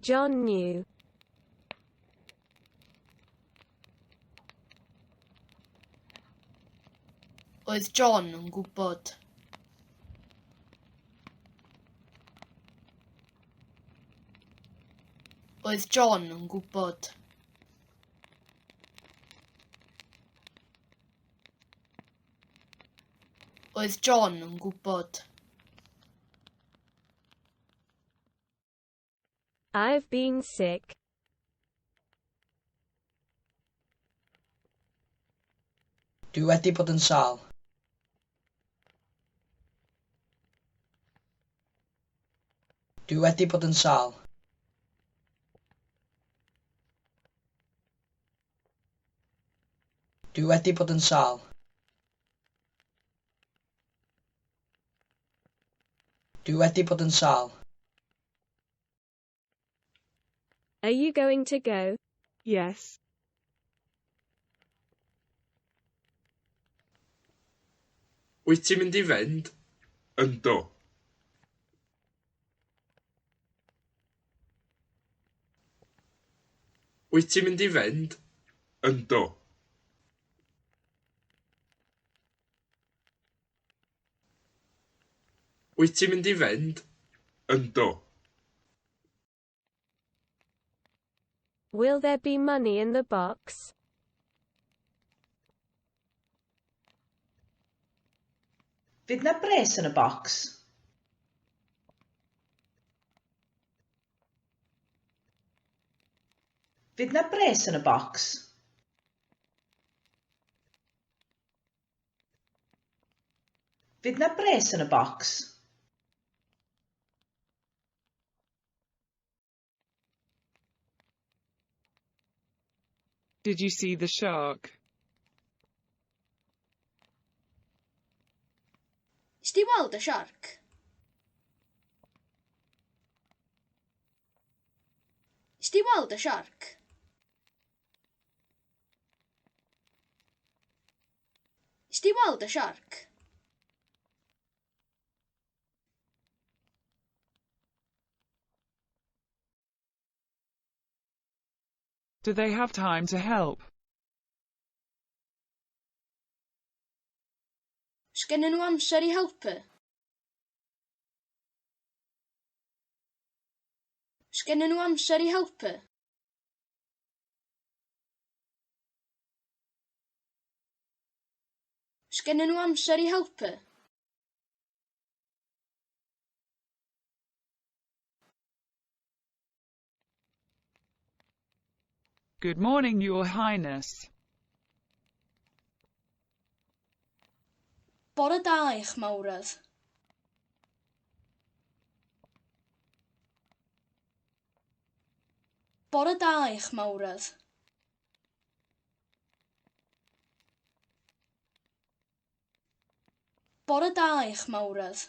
John knew. Oedd John yn gwybod. Oedd John yn gwybod. Oedd John yn gwybod. I've been sick. Dwi wedi bod yn sâl. Dwi wedi bod yn sâl. Dwi wedi bod yn sâl. Dwi wedi bod yn sâl. Are you going to go? Yes. Wyt ti'n mynd i fynd? Yndw. Wyt ti'n mynd i fynd? Yndw. Wyt ti'n mynd i fynd? Yndw. Will there be money in the box? Fydd na bres yn y bocs? Fydd na bres yn y bocs? Fydd na bres yn y bocs? Did you see the shark? Is di weld y siarc? Is di weld y siarc? Is di weld y siarc? Do they have time to help? Sgennyn nhw amser i helpu? Sgennyn nhw amser i helpu? Sgennyn nhw amser i helpu? Good morning, Your Highness. Bore da i'ch mawredd. Bore da i'ch mawredd. Bore da i'ch mawredd.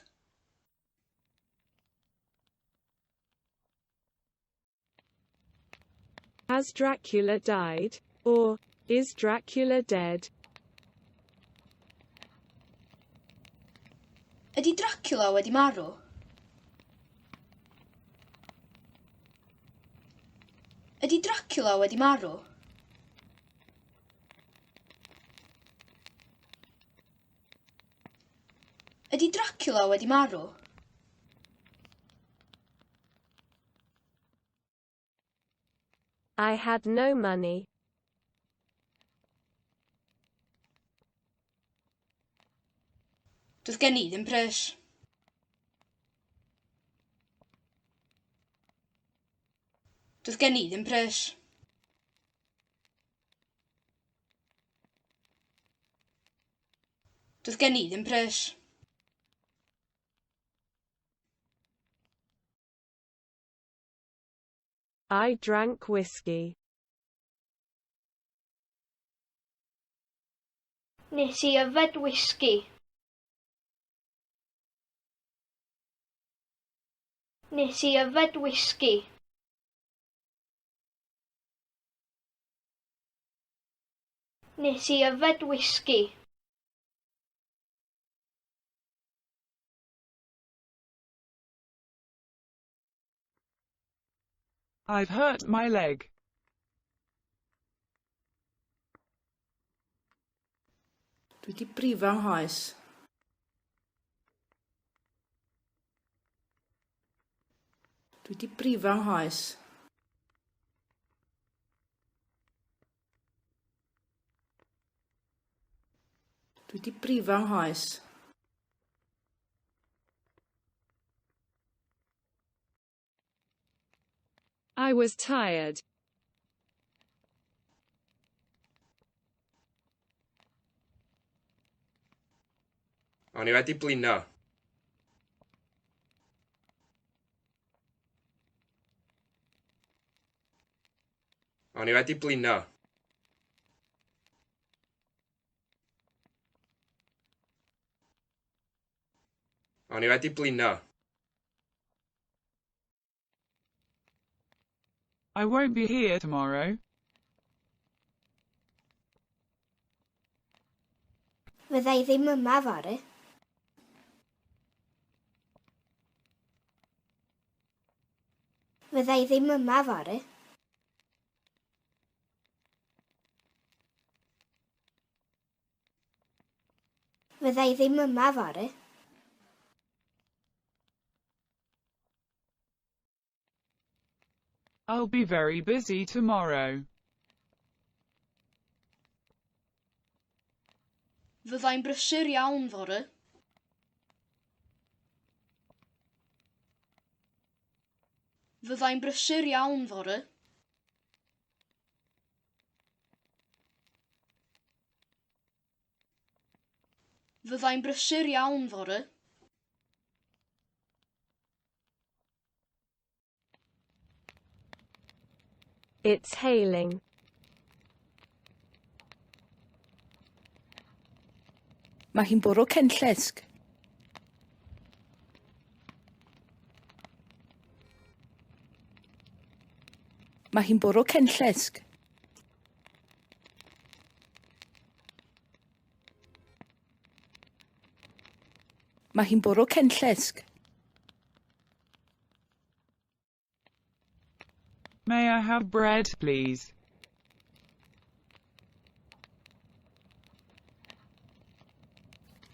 Has Dracula died? Or, is Dracula dead? Ydy Dracula wedi marw? Ydy Dracula wedi marw? Ydy Dracula wedi marw? I had no money. Doedd gen i ddim pres. Doedd gen i ddim pres. Doedd gen i ddim pres. I drank whiskey. Nes i yfed whisky. Nes i yfed whisky. Nes i yfed whisky. I've hurt my leg. Dwi wedi brifo nghoes. Dwi wedi brifo nghoes. Dwi wedi brifo nghoes. I was tired. O'n i wedi blino. O'n i wedi blino. O'n i wedi blino. I won't be here tomorrow. Fyddai ddim yma fory. Fyddai ddim yma fory. Fyddai ddim yma fory. I'll be very busy tomorrow. Fyddai'n brysur iawn fory. Fyddai'n brysur iawn fory. Fyddai'n brysur iawn fory. It's hailing. Mae hi'n bwrw cenllysg. Mae hi'n bwrw cenllysg. Mae hi'n bwrw cenllysg. May I have bread, please?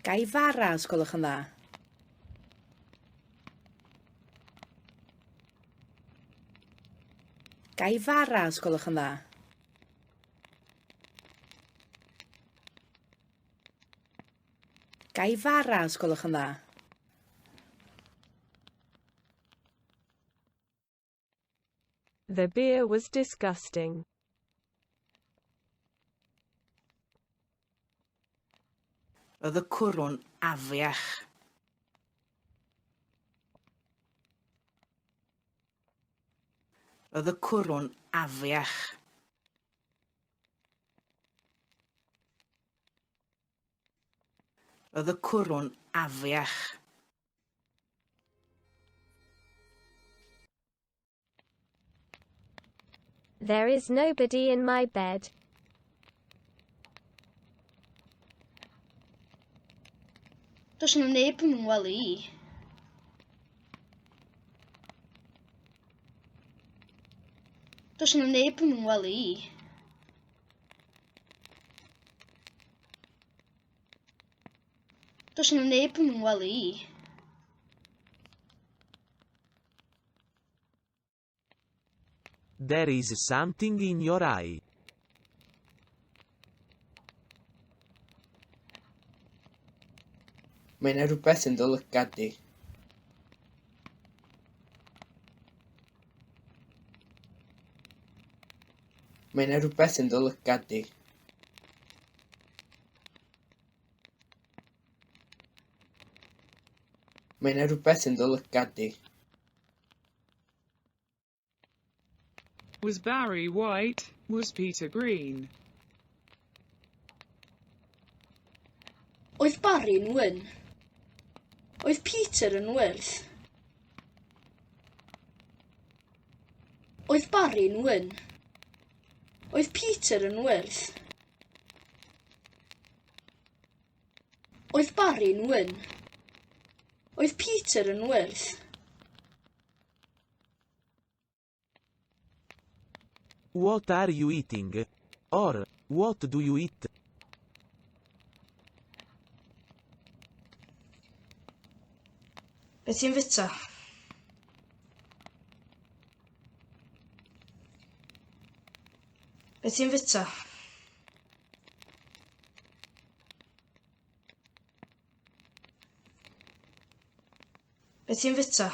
Gai fara os gwelwch yn dda. Gai fara os gwelwch yn dda. Gai fara os gwelwch yn dda. The beer was disgusting. Roedd y cwrwn afiach. Roedd y cwrwn afiach. Roedd y cwrwn afiach. There is nobody in my bed. Does na neb yn wely i. Does na neb yn wely i. Does na neb yn wely i. There is something in your eye. Mae 'na rhywbeth yn dy lygad di. Mae 'na rhywbeth yn dy lygad di. Mae 'na rhywbeth yn dy lygad di. Was Barry white? Was Peter green? Oedd Barry yn wyn. Oedd Peter yn wyrdd. Oedd Barry yn wyn. Oedd Peter yn wyrdd. Oedd Barry yn wyn. Oedd Peter yn wyrdd. What are you eating? Or, what do you eat? Beth ti'n fita? Beth ti'n fita? Beth ti'n fita?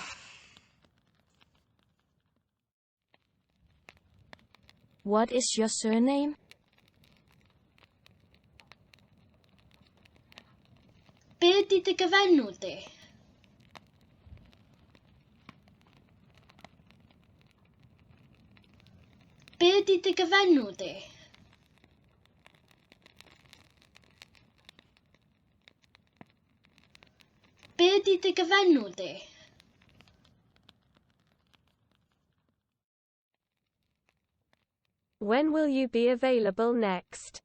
What is your surname? Be ydy dy gyfenw di? Be ydy dy gyfenw di? Be ydy dy gyfenw di? When will you be available next?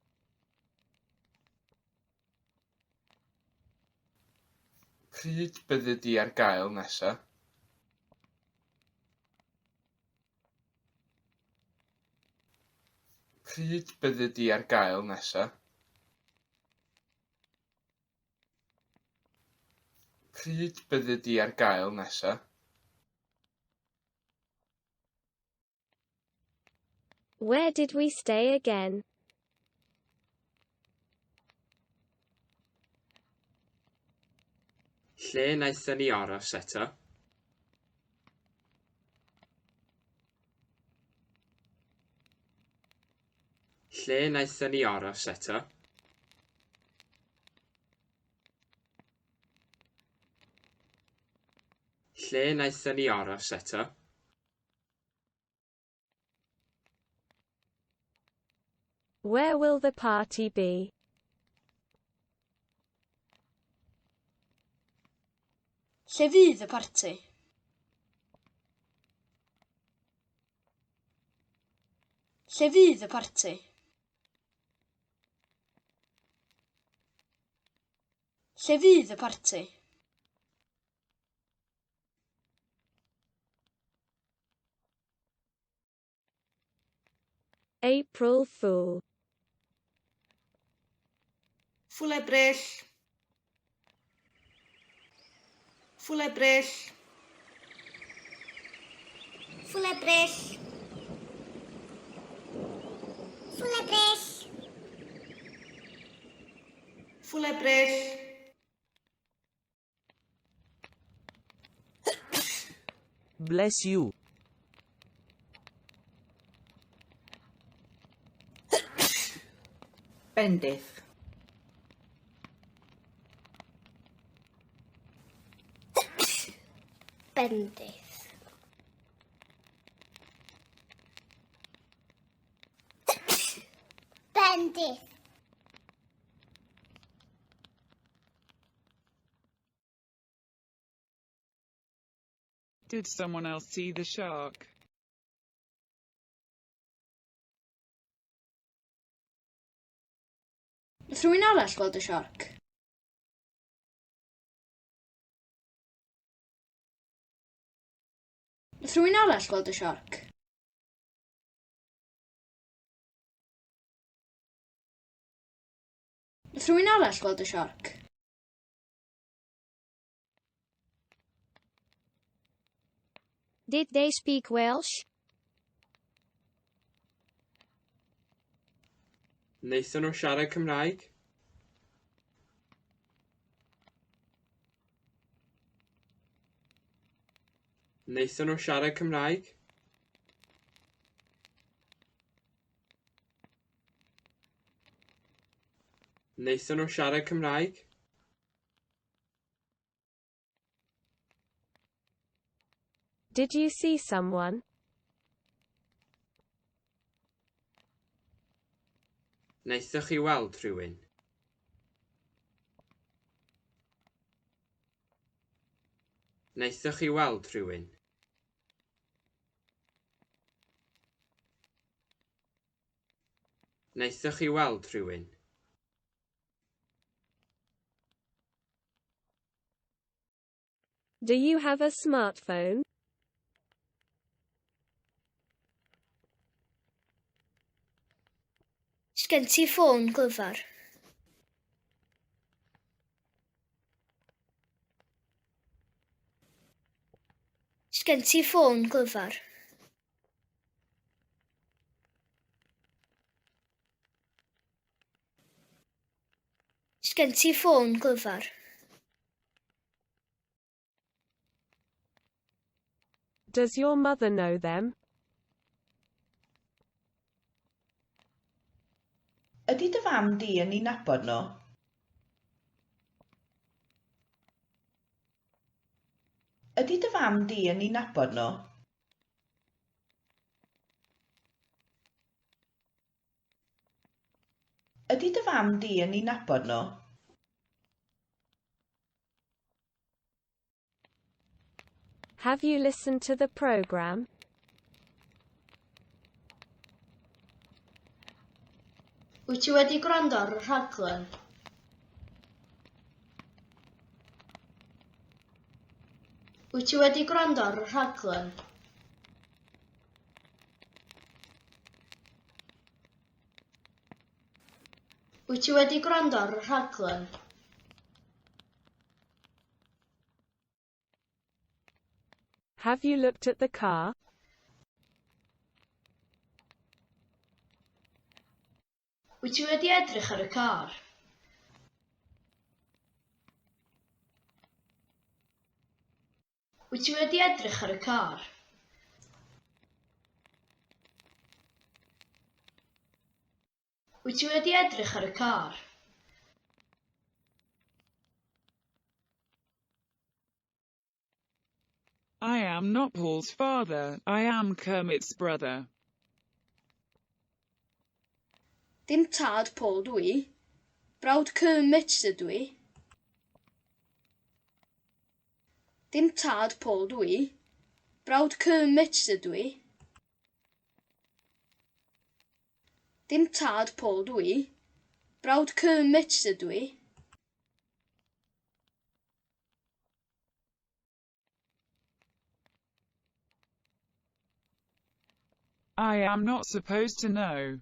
Pryd byddi di ar gael nesa? Pryd byddi di ar gael nesa? Pryd byddi di ar gael nesa? Where did we stay again? Lle wnaethon ni aros eto? Lle wnaethon ni aros eto? Lle wnaethon ni aros eto? Where will the party be? Lle fydd y parti? Lle fydd y parti? Lle fydd y parti? April Fool. Ffwlebrill. Ffwlebrill. Ffwlebrill. Ffwlebrill. Ffwlebrill. Bless you. Bendith. Bendith. Bendith. Did someone else see the shark? Nath rhywun arall gweld y siarc? Nath rhywun arall gweld y siarc? Nath rhywun arall gweld y siarc? Did they speak Welsh? Wnaethon nhw siarad Cymraeg? Wnaethon nhw siarad Cymraeg? Wnaethon nhw siarad Cymraeg? Did you see someone? Wnaethoch chi weld rhywun? Wnaethoch chi weld rhywun? Wnaethoch chi weld rhywun? Do you have a smartphone? Sgen ti ffôn glyfar? Sgen ti ffôn glyfar? Sgen ti ffôn glyfar? Does your mother know them? Ydy dy fam di yn ei nabod nhw? Ydy dy fam di yn ei nabod nhw? Ydy dy fam di yn ei nabod nhw? Have you listened to the program? Wyt ti wedi gwrando ar y rhaglen? Wyt ti wedi gwrando ar y rhaglen? Wyt ti wedi gwrando ar y rhaglen? Have you looked at the car? Wyt ti wedi edrych ar y car? Wyt ti wedi edrych ar y car? Wyt ti wedi edrych ar y car? I am not Paul's father, I am Kermit's brother. Dim tad Paul dwi. Brawd Kermit ydw i. Dim tad Paul dwi. Brawd Kermit ydw i. Dim tad Paul dwi. Brawd Kermit ydw i. I am not supposed to know.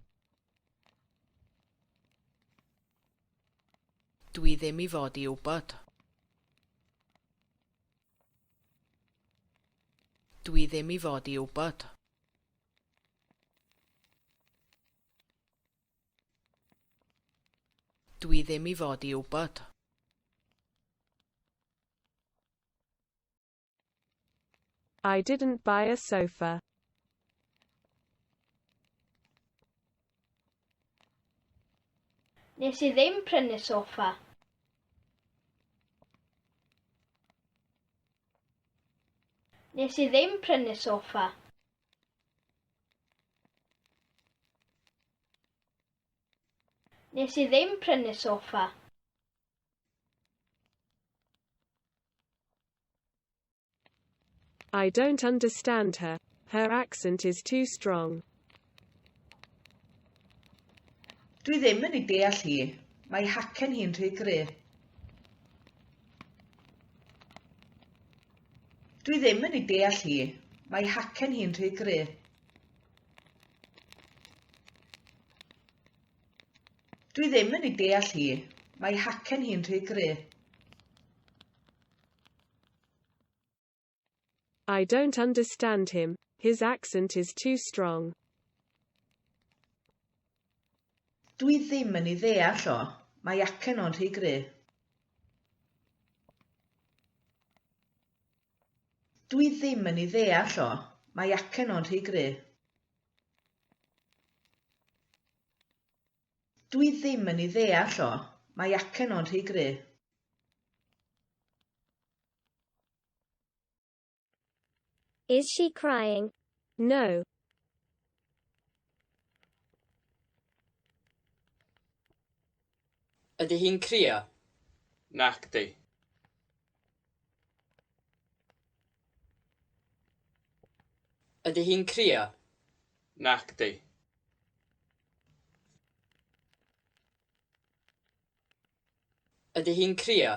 Dwi ddim I fod I wybod. Dwi ddim I fod I wybod. Dwi ddim I fod I wybod. I didn't buy a sofa. Nes I ddim prynu soffa. Nes I ddim prynu soffa. Nes I ddim prynu soffa. I don't understand her. Her accent is too strong. Dwi ddim yn ei deall hi. Mae hacen hi'n rhy gryf. Dwi ddim yn ei deall hi. Mae hacen hi'n rhy gryf. Dwi ddim yn ei deall hi. Mae hacen hi'n rhy gryf. I don't understand him. His accent is too strong. Dwi ddim yn ei ddeall o. Mae acen o'n rhy gryf. Dwi ddim yn ei ddeall o. Mae acen o'n rhy gryf. Dwi ddim yn ei ddeall o. Mae acen o'n rhy gryf. Is she crying? No. Ydy hi'n crio? Nac di. Ydy hi'n crio? Nac di. Ydy hi'n crio?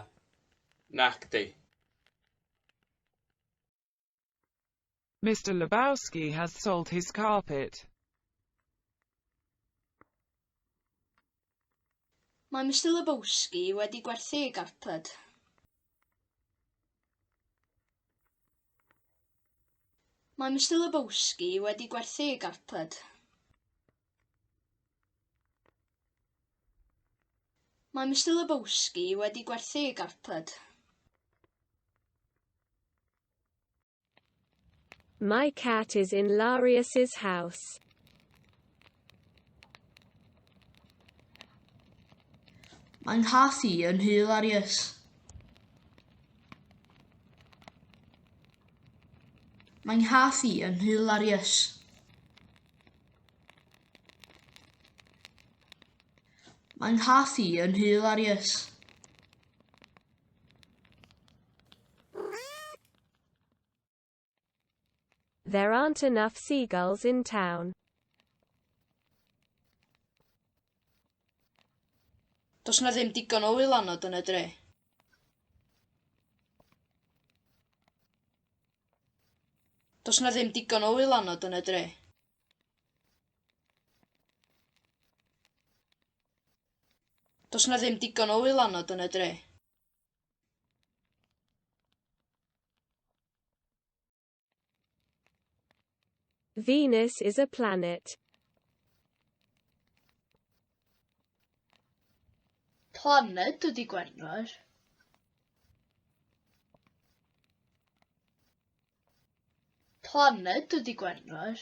Nac di. Mr. Lebowski has sold his carpet. Mae Mr Lebowski wedi gwerthu ei garped. Mae Mr Lebowski wedi gwerthu ei garped. Mae Mr Lebowski wedi gwerthu ei garped. My cat is in Larius's house. Mae'n nghath i yn hilarious. Mae'n nghath i yn hilarious. Mae'n nghath i yn hilarious. There aren't enough seagulls in town. Does na ddim digon o wylanod yn y dre. Does na ddim digon o wylanod yn y dre. Does na ddim digon o wylanod yn y dre. Venus is a planet. Planed ydi Gwenwer. Planed ydi Gwenwer.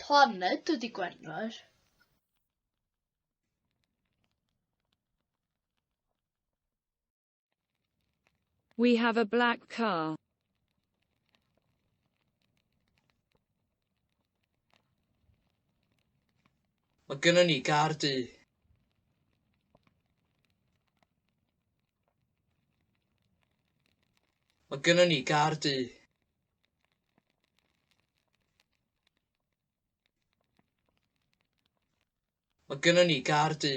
Planed ydi Gwenwer. We have a black car. Mae gynnon ni gar du. Mae gynnon ni gar du. Mae gynnon ni gar du.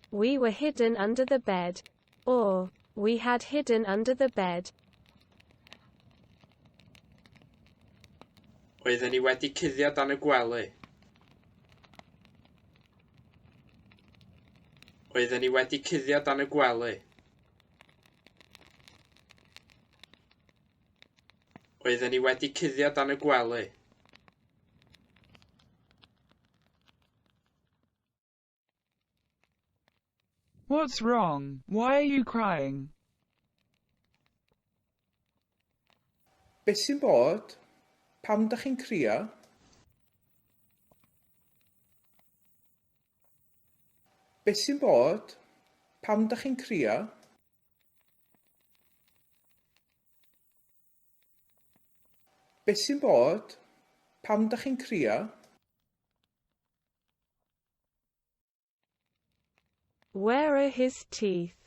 We were hidden under the bed. Or, we had hidden under the bed. Oedden ni wedi cuddio dan y gwely. Oedden ni wedi cuddio dan y gwely. Oedden ni wedi cuddio dan y gwely. What's wrong? Why are you crying? Beth sy'n bod? Pam dach chi'n crio? Beth sy'n bod? Pam dach chi'n crio? Beth sy'n bod? Pam dach chi'n crio? Where are his teeth?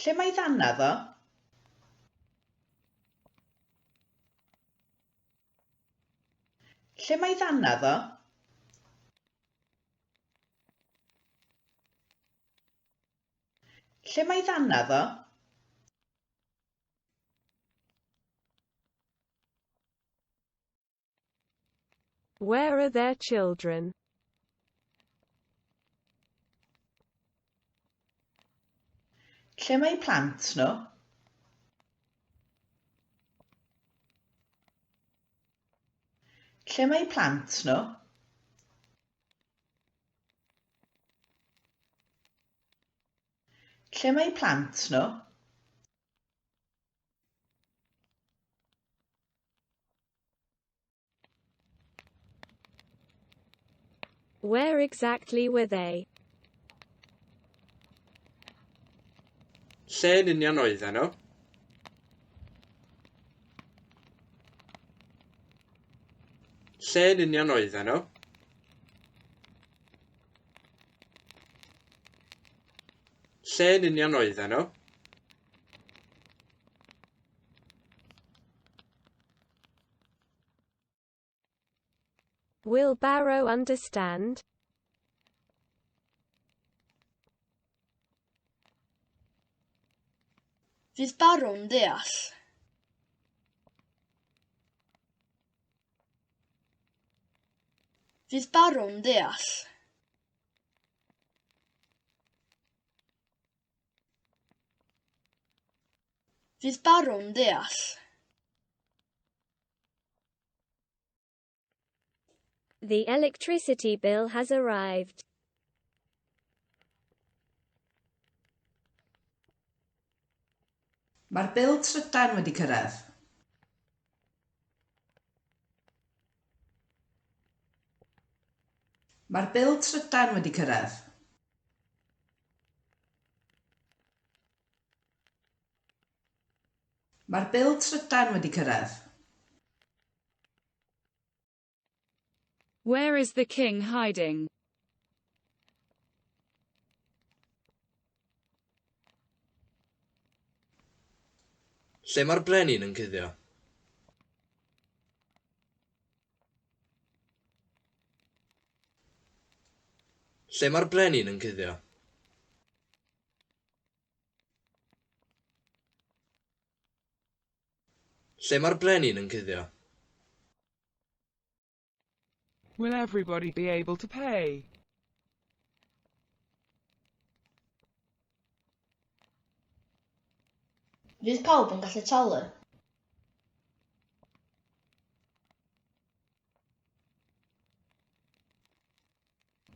Lle mae ddannedd o? Lle mae ddannedd o? Lle mae ddannedd o? Where are their children? Lle mae plant nhw? Lle mae plant nhw? Lle mae plant nhw? Where exactly were they? Lle yn union oedden nhw? Lle yn union oedden nhw? Lle yn union oedden nhw? Will Barrow understand? Fydd barwn deall. Fydd barwn deall. Fydd barwn deall. The electricity bill has arrived. Mae'r bil trydan wedi cyrraedd. Mae'r bil trydan wedi cyrraedd. Mae'r bil trydan wedi cyrraedd. Where is the king hiding? Lle mae'r brenin yn cuddio? Lle mae'r brenin yn cuddio? Lle mae'r brenin yn cuddio? Will everybody be able to pay? Fydd pawb yn gallu talu.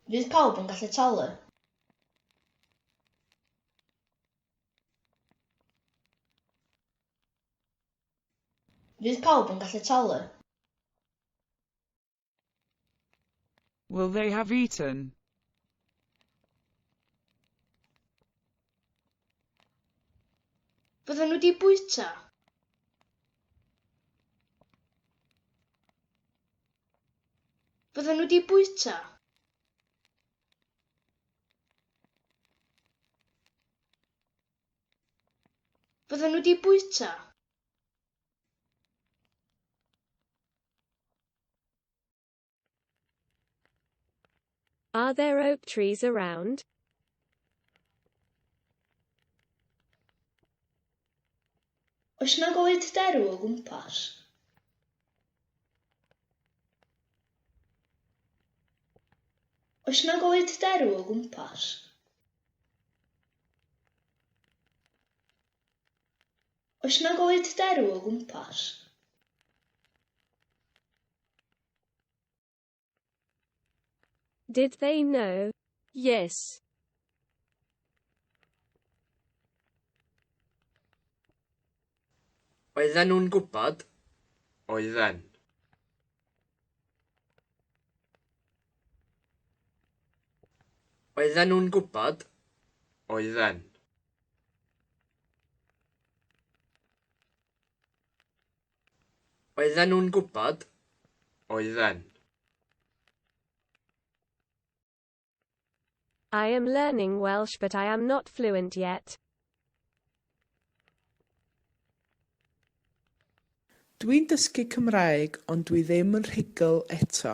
Fydd pawb yn gallu talu. Fydd pawb yn gallu talu. Will they have eaten? Fydden nhw wedi bwyta. Fydden nhw wedi bwyta. Fydden nhw wedi bwyta. Are there oak trees around? Oes na goed derw o gwmpas? Oes na goed derw o gwmpas? Oes na goed derw o gwmpas? Did they know? Yes. Oedden nhw'n gwybod? Oedden. Oedden nhw'n gwybod? Oedden. Oedden nhw'n gwybod? Oedden. I am learning Welsh but I am not fluent yet. Dwi'n dysgu Cymraeg ond dwi ddim yn rhugl eto.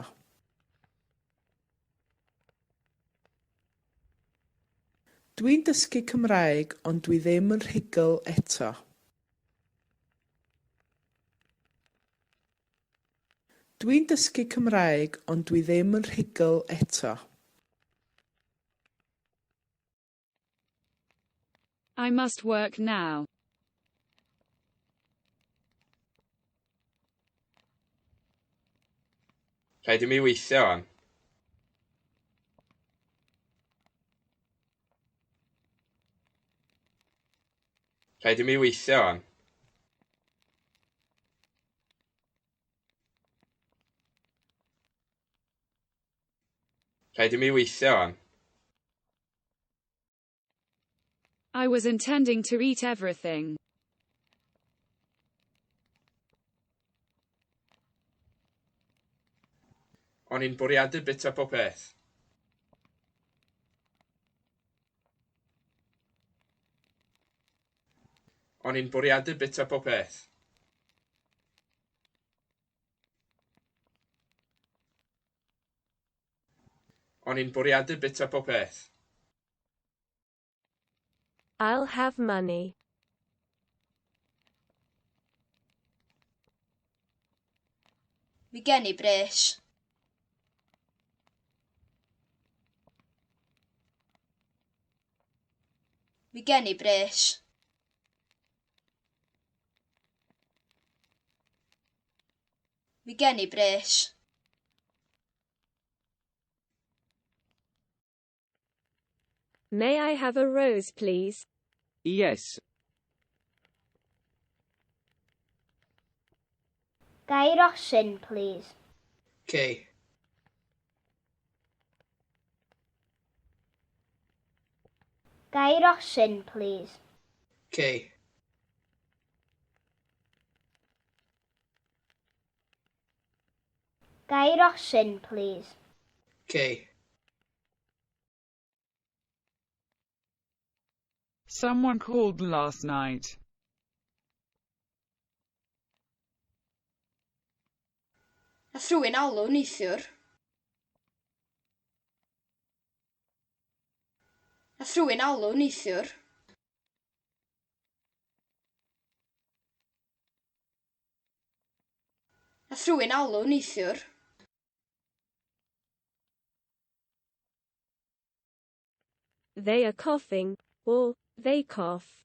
Dwi'n dysgu Cymraeg ond dwi ddim yn rhugl eto. Dwi'n dysgu Cymraeg ond dwi ddim yn rhugl eto. I must work now. Rhaid i mi weithio am. Rhaid i mi weithio am. Rhaid i mi weithio am. I was intending to eat everything. O'n i'n bwriadu bita pob peth. O'n i'n bwriadu bita pob peth. O'n i'n bwriadu bita pob peth. I'll have money. Mi gen i bres. Mi gen i bres. Mi gen i bres. May I have a rose, please? Yes. Gai rosyn, please. Okay. Gai rosyn, please. Okay. Gai rosyn, please. Okay. Someone called last night. Nath rhywun alw neithiwr. Nath rhywun alw neithiwr. Nath rhywun alw neithiwr. They are coughing, or they cough.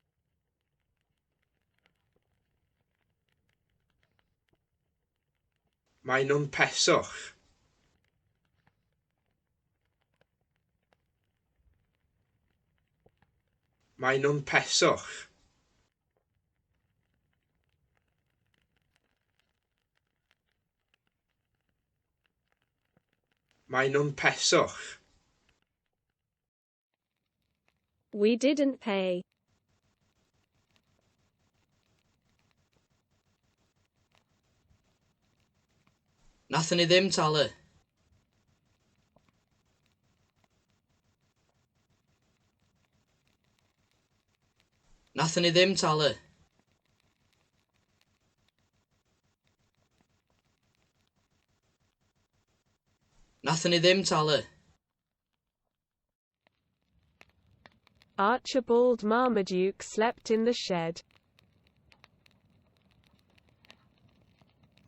Mae nhw'n peswch. Mae nhw'n peswch. Mae nhw'n peswch. We didn't pay. Nathon ni ddim talu. Nathon ni ddim talu. Nathon ni ddim talu. Archibald Marmaduke slept in the shed.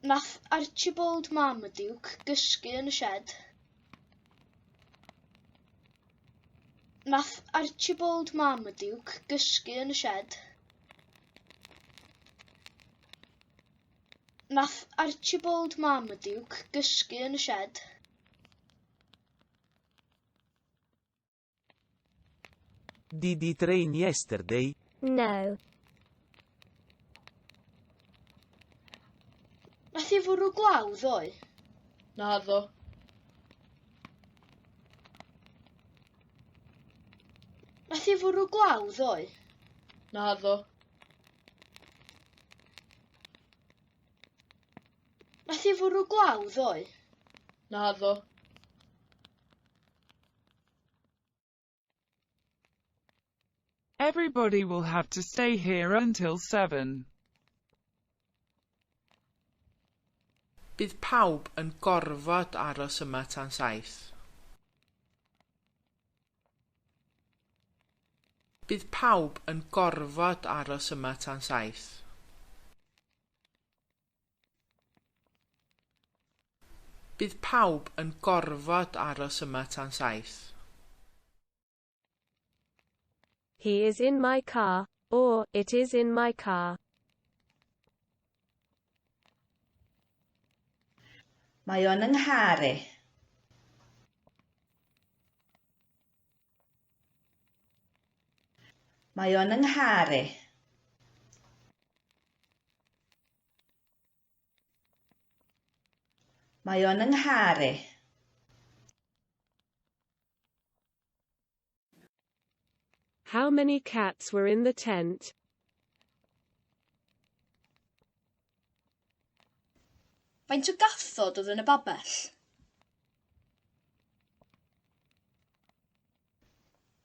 Nath Archibald Marmaduke gysgu yn y shed. Nath Archibald Marmaduke gysgu yn y shed. Nath Archibald Marmaduke gysgu yn y shed. Did it rain yesterday? No. Nath i fwrw glaw ddoe? Naddo. Nath i fwrw glaw ddoe? Naddo. Nath i fwrw glaw ddoe? Naddo. Everybody will have to stay here until 7. Bydd pawb yn gorfod aros yma tan 7. Bydd pawb yn gorfod aros yma tan 7. Bydd pawb yn gorfod aros yma tan 7. He is in my car, or it is in my car. Mae o'n yng nghar i. Mae o'n yng nghar i. Mae o'n yng nghar i. How many cats were in the tent? Faint o gathod oedd yn y babell?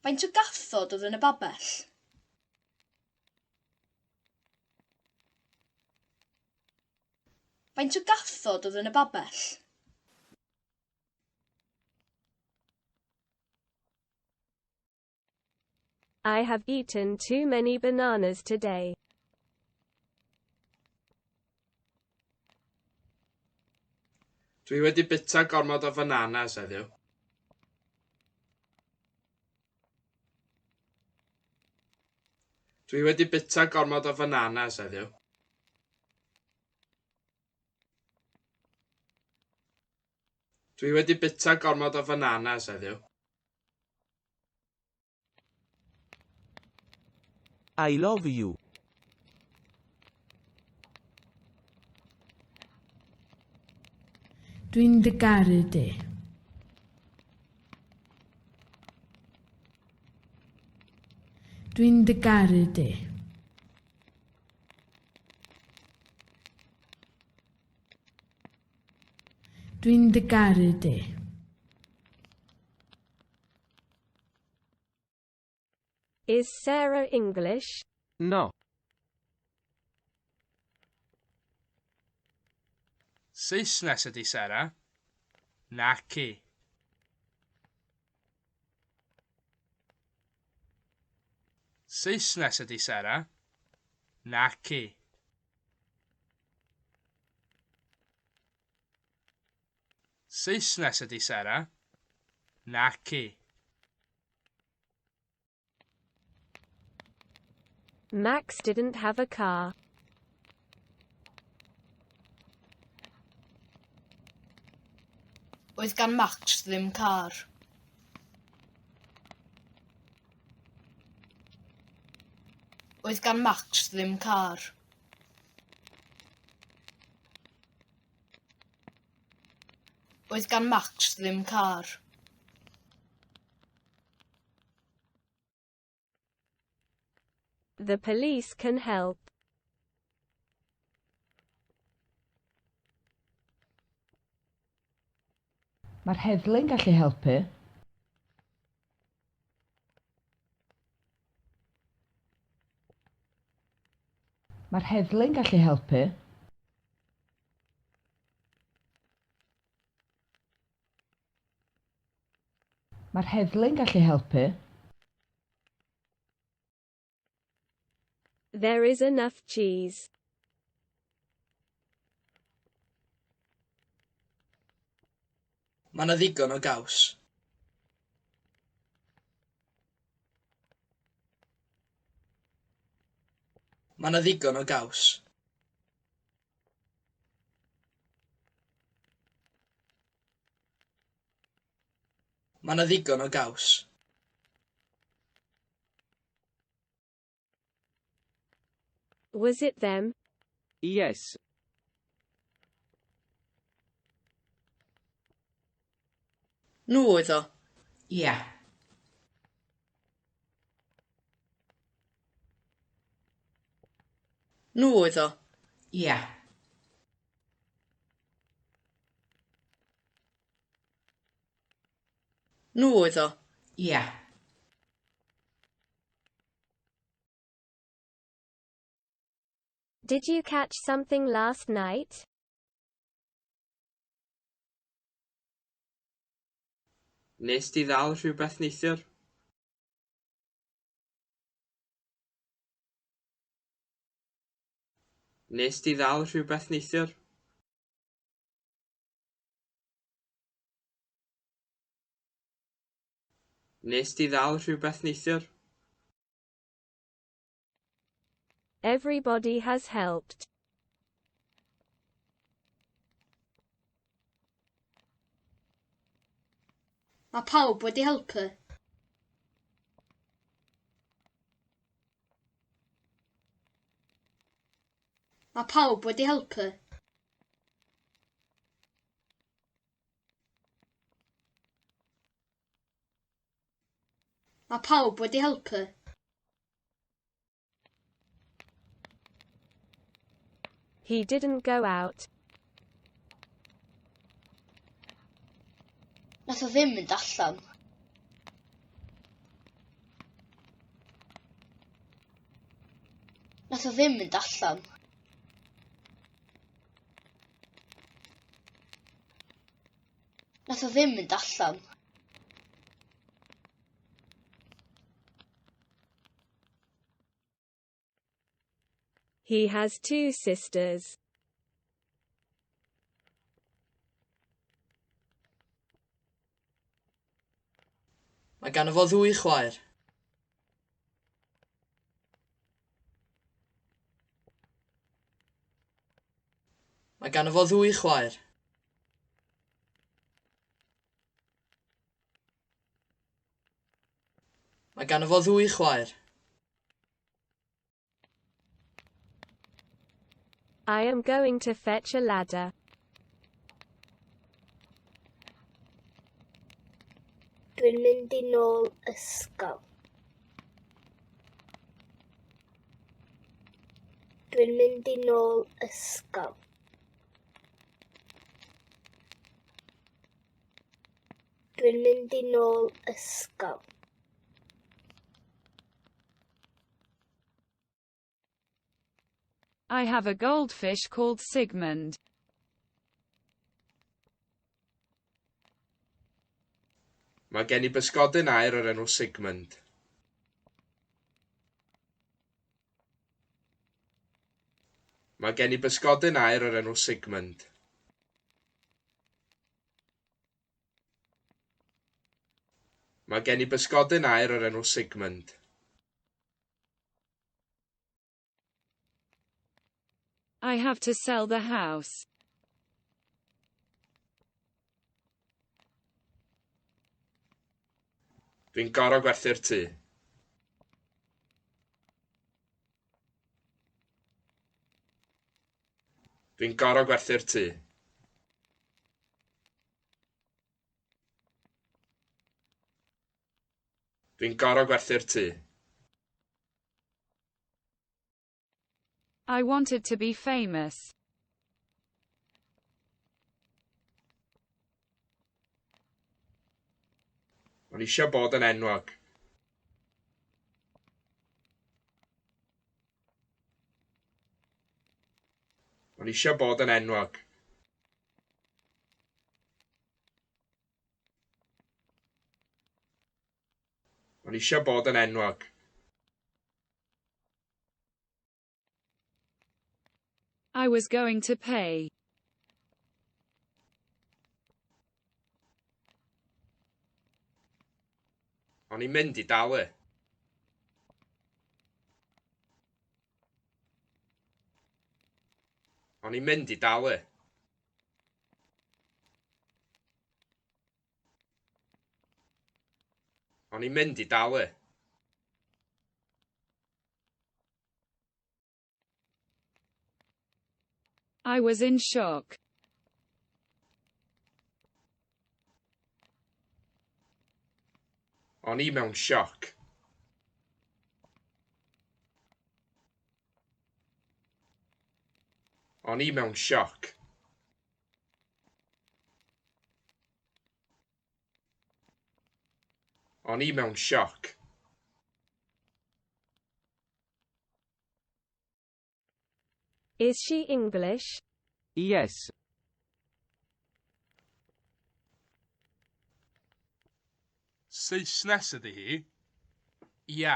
Faint o gathod oedd yn y babell? Faint o gathod oedd yn y babell? I have eaten too many bananas today. Dwi wedi bita gormod o bananas heddiw. Dwi wedi bita gormod o bananas heddiw. Dwi wedi bita gormod o bananas heddiw. I love you. Dwi'n dy garu di. Dwi'n dy garu di. Dwi'n dy garu di. Is Sarah English? No. Saesnes ydi Sarah. Naci. Saesnes ydi Sarah. Naci. Saesnes ydi Sarah. Naci. Max didn't have a car. Oedd gan Max ddim car. Oedd gan Max ddim car. Oedd gan Max ddim car. The police can help. Mae'r heddlu'n gallu helpu. Mae'r heddlu'n gallu helpu. Mae'r heddlu'n gallu helpu. There is enough cheese. Mae yna ddigon o gaws. Mae yna ddigon o gaws. Mae yna ddigon o gaws. Was it them? Yes. Nhw oedd o. Ia. Nhw oedd o. Ia. Nhw oedd o. Ia. Did you catch something last night? Nes di ddal rhywbeth neithiwr? Nes di ddal rhywbeth neithiwr? Nes di ddal rhywbeth neithiwr? Everybody has helped. Mae pawb wedi helpu. Mae pawb wedi helpu. Mae pawb wedi helpu. He didn't go out. Nath o ddim mynd allan. Nath o ddim mynd allan. Nath o ddim mynd allan. He has two sisters. Mae gan fo ddwy chwaer. Mae gan fo ddwy chwaer. Mae gan fo ddwy chwaer. I am going to fetch a ladder. Dwi'n mynd i nôl ysgol. Dwi'n mynd i nôl ysgol. Dwi'n mynd i nôl ysgol. I have a goldfish called Sigmund. Mae gen i bysgodyn aur o'r enw Sigmund. Mae gen i bysgodyn aur o'r enw Sigmund. Mae gen i bysgodyn aur o'r enw Sigmund. I have to sell the house. Dwi'n gor'o gwerthu'r tŷ. Dwi'n gor'o gwerthu'r tŷ. Dwi'n gor'o gwerthu'r tŷ. I wanted to be famous. O'n i isio bod yn enwog. O'n i isio bod yn enwog. O'n i isio bod yn enwog. I was going to pay. O'n i'n mynd i dalu. O'n i'n mynd i dalu. O'n i'n mynd i dalu. I was in shock. O'n i mewn sioc. O'n i mewn sioc. O'n i mewn sioc. Is she English? Yes. Saesnes ydy hi? Ia.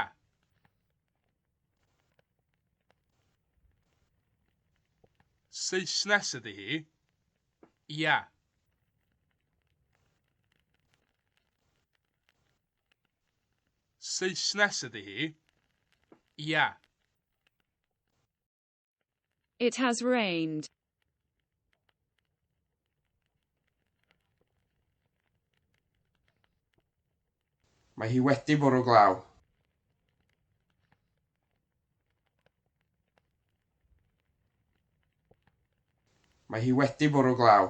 Saesnes ydy hi? Ia. Saesnes ydy hi? Ia. It has rained. Mae hi wedi bwrw glaw. Mae hi wedi bwrw glaw.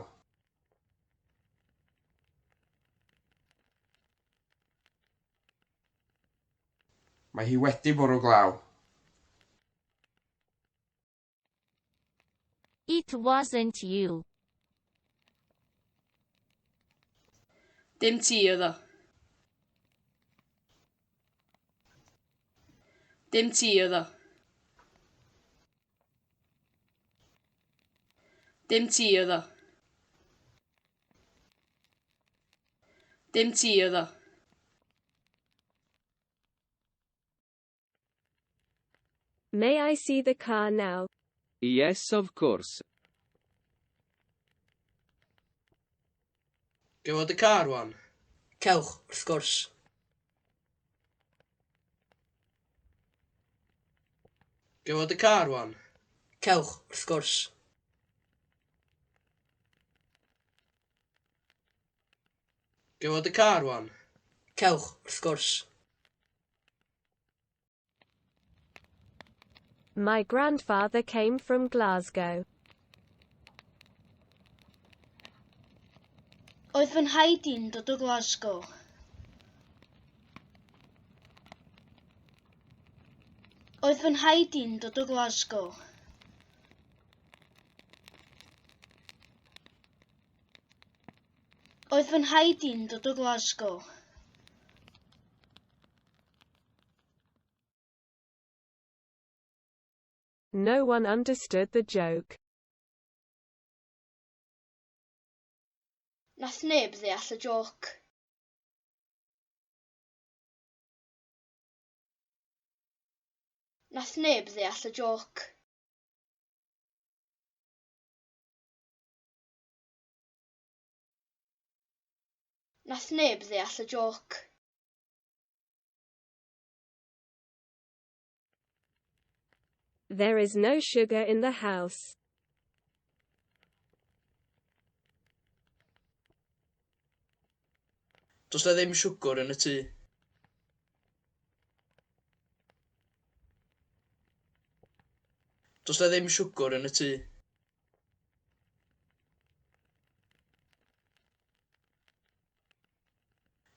Mae hi wedi bwrw glaw. It wasn't you. Dim ti oedd o. Dim ti oedd o. Dim ti oedd o. Dim ti oedd o. May I see the car now? Yes, of course. Gewod y car wan? Cewch, wrth gwrs. Gewod y car wan? Cewch, wrth gwrs. Gewod y car wan? Cewch, wrth gwrs. My grandfather came from Glasgow. Oedd fy nhaid i'n dod o Glasgow. Oedd fy nhaid i'n dod o Glasgow. Oedd fy nhaid i'n dod o Glasgow. No one understood the joke. Nath neb ddeall y joc. Nath neb ddeall y joc. Nath neb ddeall y joc. There is no sugar in the house. Does na ddim siwgr yn y tŷ. Does na ddim siwgr yn y tŷ.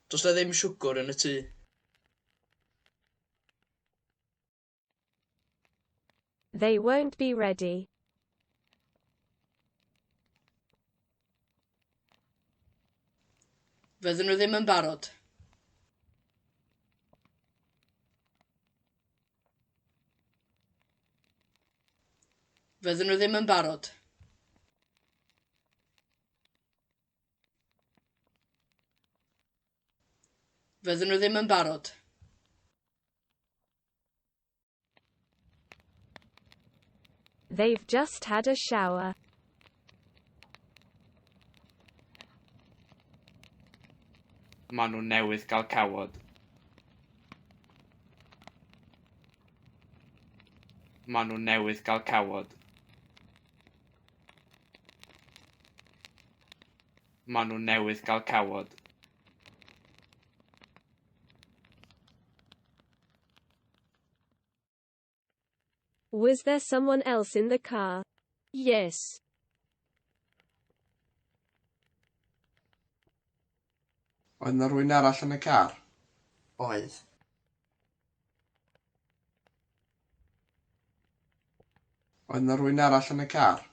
Does na ddim siwgr yn y tŷ. They won't be ready. Fydden nhw ddim yn barod. Fydden nhw ddim yn barod. Fydden nhw ddim yn barod. They've just had a shower. Maen nhw newydd gael cawod. Maen nhw newydd gael cawod. Maen nhw newydd gael cawod. Was there someone else in the car? Yes. Oedd na rhywun arall yn y car? Oedd. Oedd na rhywun arall yn y car?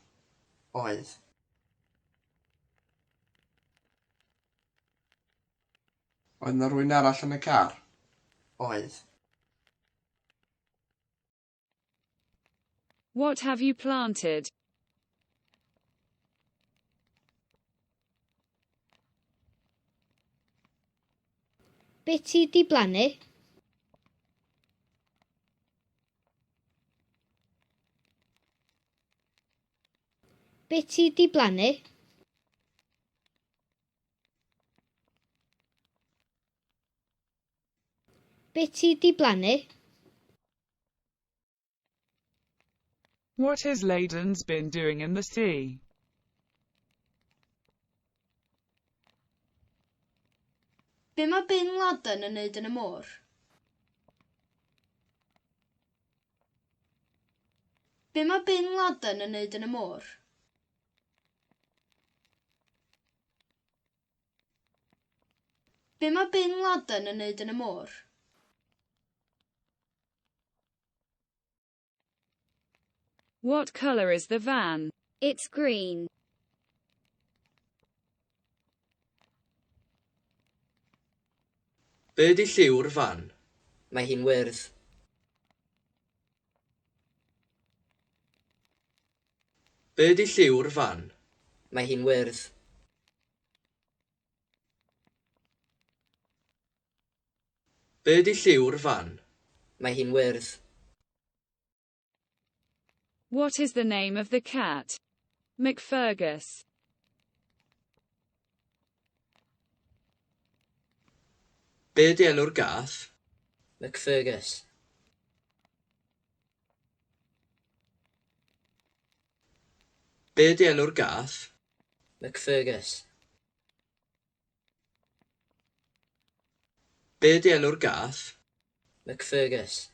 Oedd. Oedd na rhywun arall yn y car? Oedd. What have you planted? Be ti di blannu? Be ti di blannu? Be ti di blannu? What has Ladens been doing in the sea? Be mae Bin Laden yn neud yn y môr? Be mae Bin Laden yn neud yn y môr? Be mae Bin Laden yn neud yn y môr? What colour is the van? It's green. Be di lliw'r fan? Mae hi'n wyrdd. Be di lliw'r fan? Mae hi'n wyrdd. Be di lliw'r fan? Mae hi'n wyrdd. What is the name of the cat? McFergus. Be di enw'r gath? McFergus. Be ydi enw'r gath? McFergus. Be ydi enw'r gath? McFergus.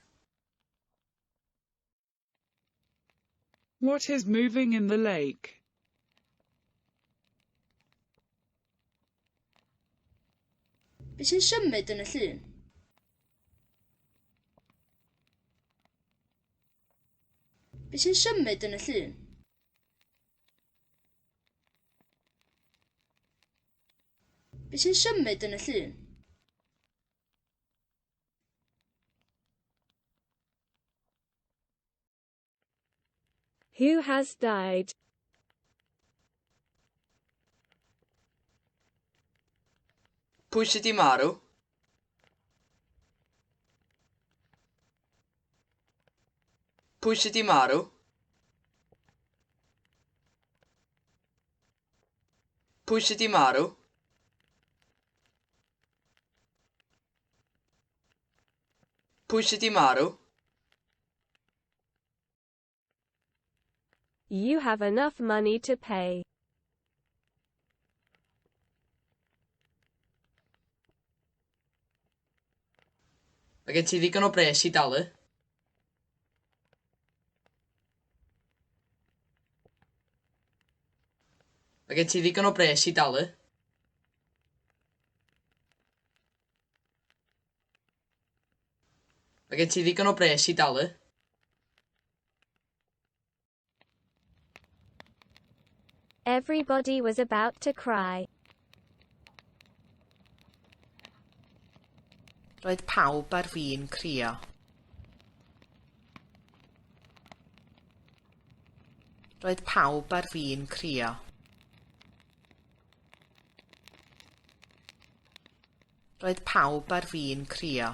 What is moving in the lake? Be sy'n symud yn y llun? Be sy'n symud yn y llun? Be sy'n symud yn y llun? Who has died? Pwy sydd 'di marw? Pwy sydd 'di marw? Pwy sydd 'di marw? Pwy sydd 'di marw? You have enough money to pay. Mae gen ti ddigon o bres i dalu? Mae gen ti ddigon o bres i dalu? Mae gen ti ddigon o bres i dalu? Everybody was about to cry. Roedd pawb ar fin crio. Roedd pawb ar fin crio. Roedd pawb ar fin crio.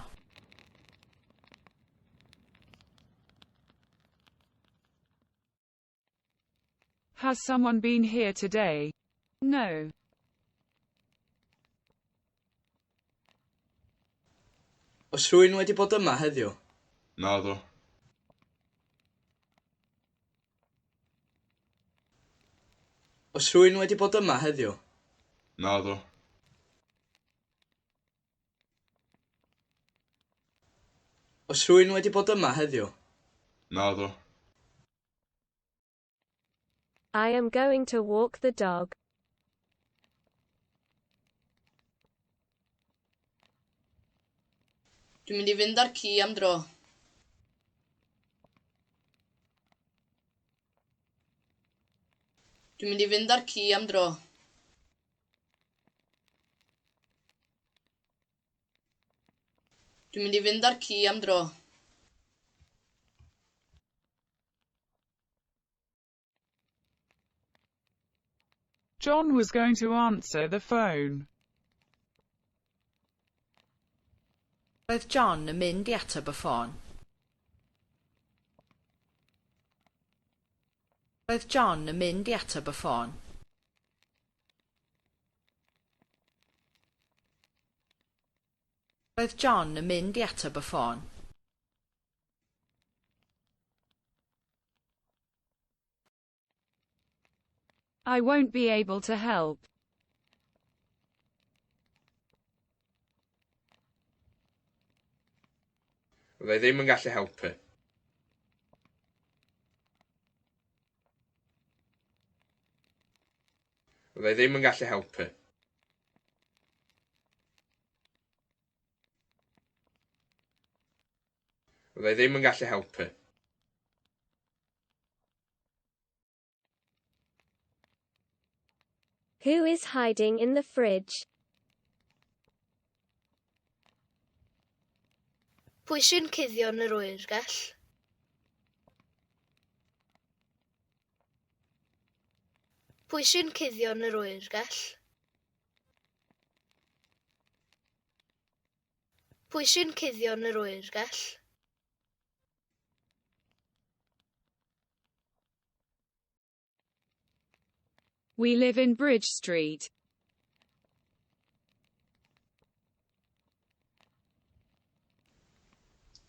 Has someone been here today? No. Oes rhywun wedi bod yma heddiw? Naddo. Oes rhywun wedi bod yma heddiw? Naddo. Oes rhywun wedi bod yma heddiw? Naddo. I am going to walk the dog. Dwi'n mynd i fynd ar ci am dro. Dwi'n mynd i fynd ar ci am dro. Dwi'n mynd i fynd ar ci am dro. John was going to answer the phone. Roedd John yn mynd i ateb y ffôn. Roedd John yn mynd i ateb y ffôn. Roedd John yn mynd i ateb y ffôn. I won't be able to help. Fydda i ddim yn gallu helpu. Fydda i ddim yn gallu helpu. Fydda i ddim yn gallu helpu. Who is hiding in the fridge? Pwy sy'n cuddio yn yr oergell? Pwy sy'n cuddio yn yr oergell? Pwy sy'n cuddio yn yr oergell? We live in Bridge Street.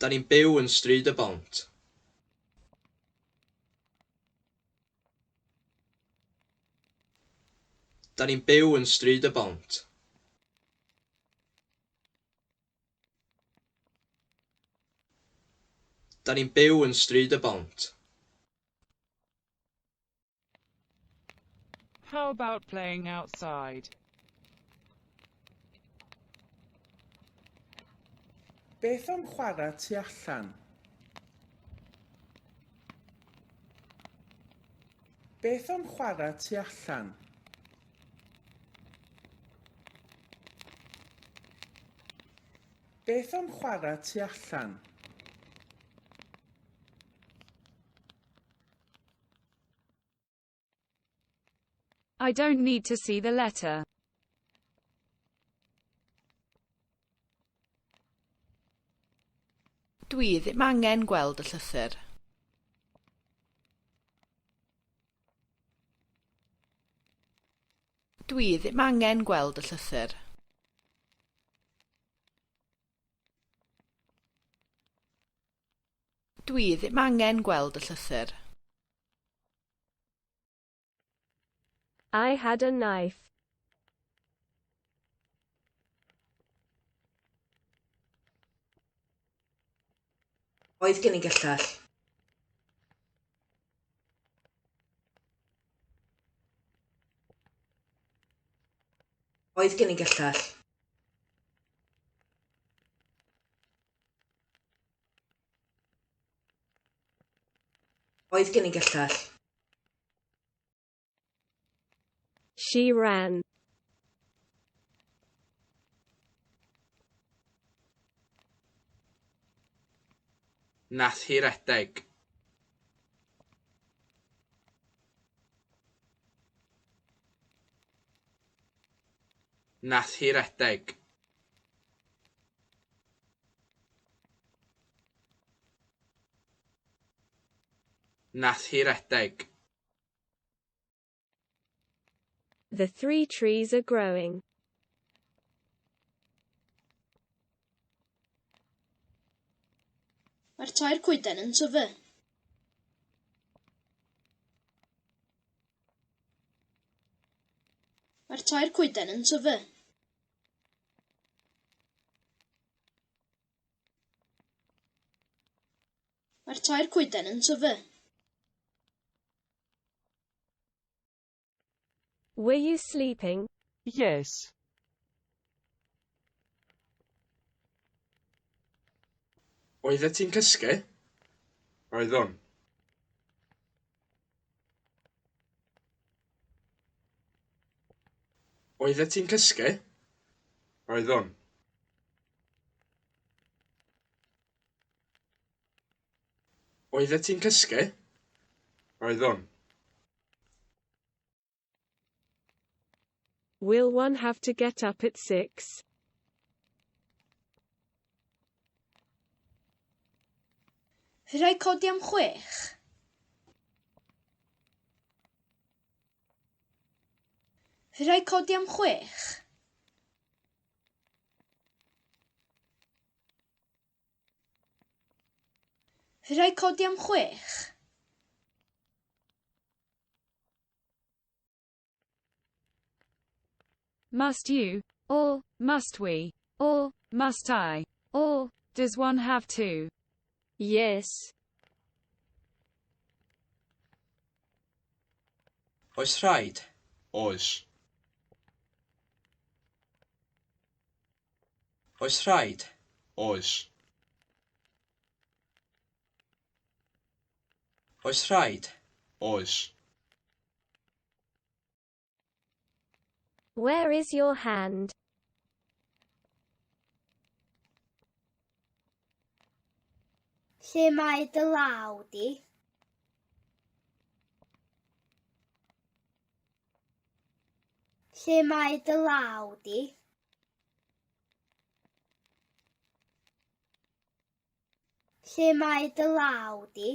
Da ni'n byw yn stryd y bont. Da ni'n byw yn stryd y bont. Da ni'n byw yn stryd y bont. How about playing outside? Beth am chwarae tu allan? Beth am chwarae tu allan? Beth am chwarae tu allan? I don't need to see the letter. Dwi ddim angen gweld y llythyr. Dwi ddim angen gweld y llythyr. Dwi ddim angen gweld y llythyr. I had a knife. Oedd gen i gyllell. Oedd gen i gyllell. Oedd gen i gyllell. She ran. Nath hi redeg. Nath hi redeg. Nath hi redeg. The 3 trees are growing. Mae'r tair coeden yn tyfu. Mae'r tair coeden yn tyfu. Mae'r tair coeden yn tyfu. Were you sleeping? Yes. Oeddet ti'n cysgu? Oeddwn. Oeddet ti'n cysgu? Oeddwn. Oeddet ti'n cysgu? Oeddwn. Will one have to get up at 6? Fy rai codi am 6. Fy rai codi am 6. Fy rai codi am 6. Must you? Or must we? Or must I? Or does one have to? Yes. Oes rhaid? Oes. Oes rhaid? Oes. Oes rhaid? Oes. Where is your hand? Lle mae dy law di? Lle mae dy law di? Lle mae dy law di?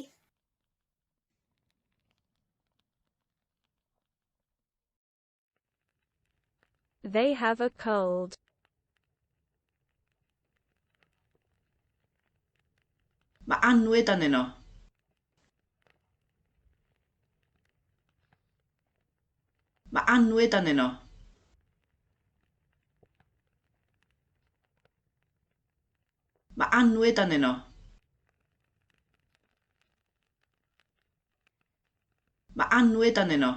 They have a cold. Mae anwyd anyn nhw. Mae anwyd anyn nhw. Mae annwyd anyn nhw. Mae annwyd anyn nhw.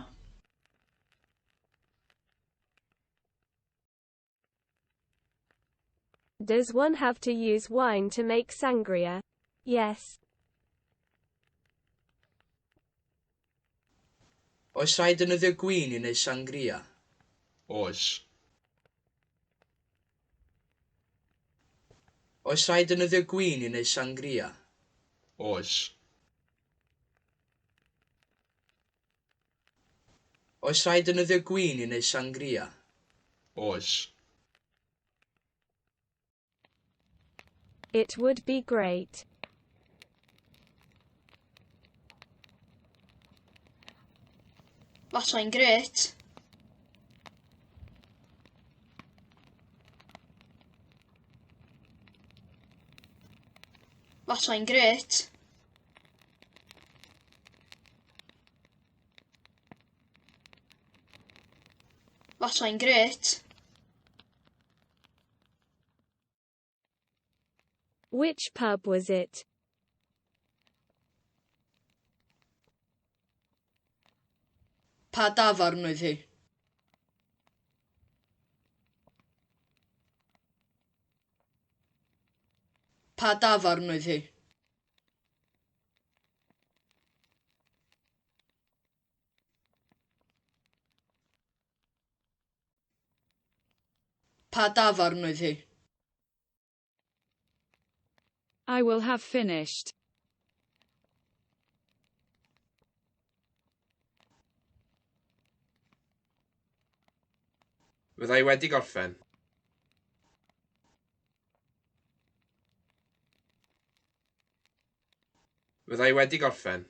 Does one have to use wine to make sangria? Yes. Oes rhaid defnyddio gwin i wneud sangria? Oes. Oes rhaid defnyddio gwin i wneud sangria? Oes. Oes rhaid defnyddio gwin i wneud sangria? Oes. It would be great. Fasai'n grêt. Fasai'n grêt. Fasai'n grêt. Which pub was it? Pa dafarn oedd hi? Pa dafarn oedd hi? Pa dafarn oedd hi? I will have finished. Fyddai wedi gorffen. Fyddai wedi gorffen.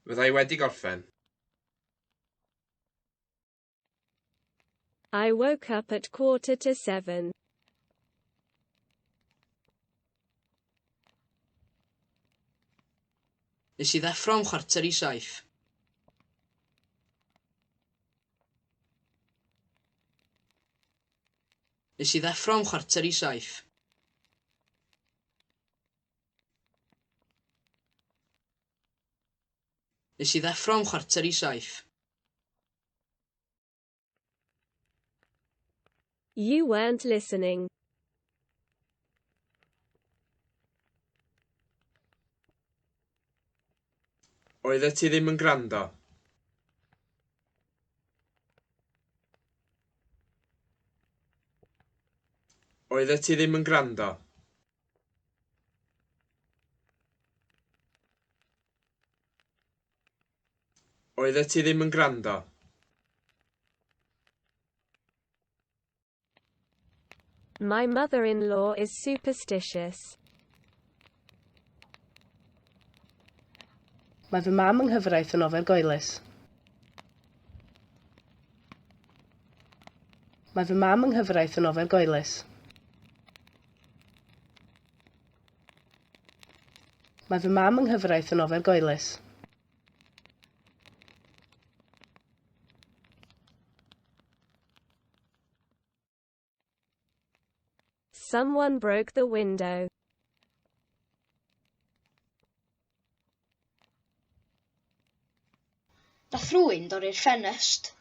Fyddai wedi gorffen. I woke up at 6:45. Nes i ddeffro am 6:45. Nes i ddeffro am 6:45. Nes i ddeffro am 6:45. You weren't listening. Oeddet ti ddim yn gwrando. Oeddet ti ddim yn gwrando. Oeddet ti ddim yn gwrando. My mother-in-law is superstitious. Mae fy mam yng nghyfraith yn ofergoelus. Mae fy mam yng nghyfraith yn ofergoelus. Mae fy mam yng nghyfraith yn ofergoelus. Someone broke the window. Dath rhywun dorri'r ffenest.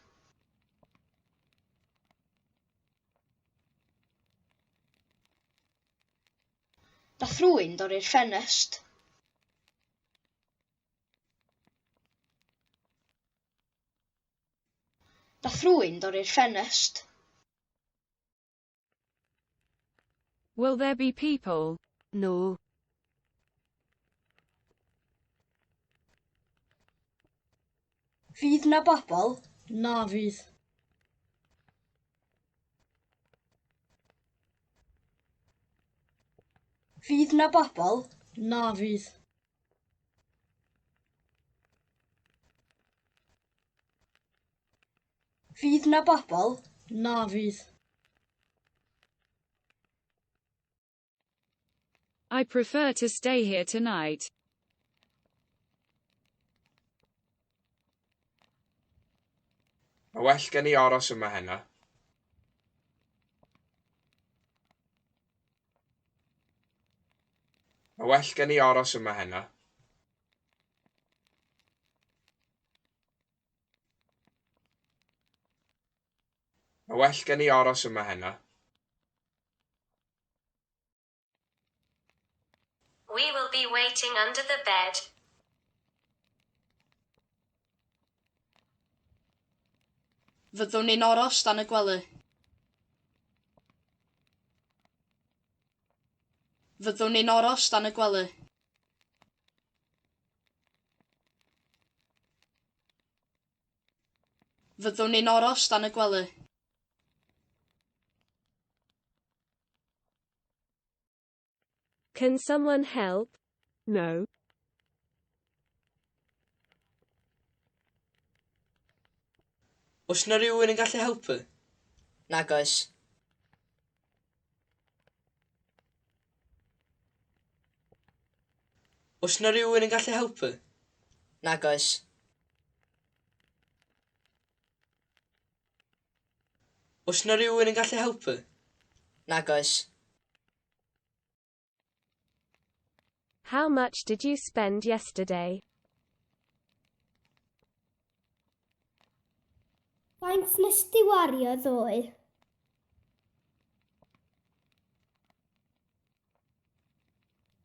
Dath rhywun dorri'r ffenest. Dath rhywun dorri'r ffenest. Will there be people? No. Fydd na bobl? Na fydd. Fydd na bobl? Na fydd. Fydd na bobl? Na fydd. I prefer to stay here tonight. Mae well gen i aros yma heno. Mae well gen i aros yma heno. Mae well gen i aros yma heno. We will be waiting under the bed. Fyddwn ni'n aros dan y gwely. Fyddwn ni'n aros dan y gwely. Fyddwn ni'n aros dan y gwely. Can someone help? No. Oes na rhywun yn gallu helpu? Nag oes. Oes na rhywun yn gallu helpu? Nag oes. Oes na rhywun yn gallu helpu? Nag oes. How much did you spend yesterday? Faint nes di wario ddoe?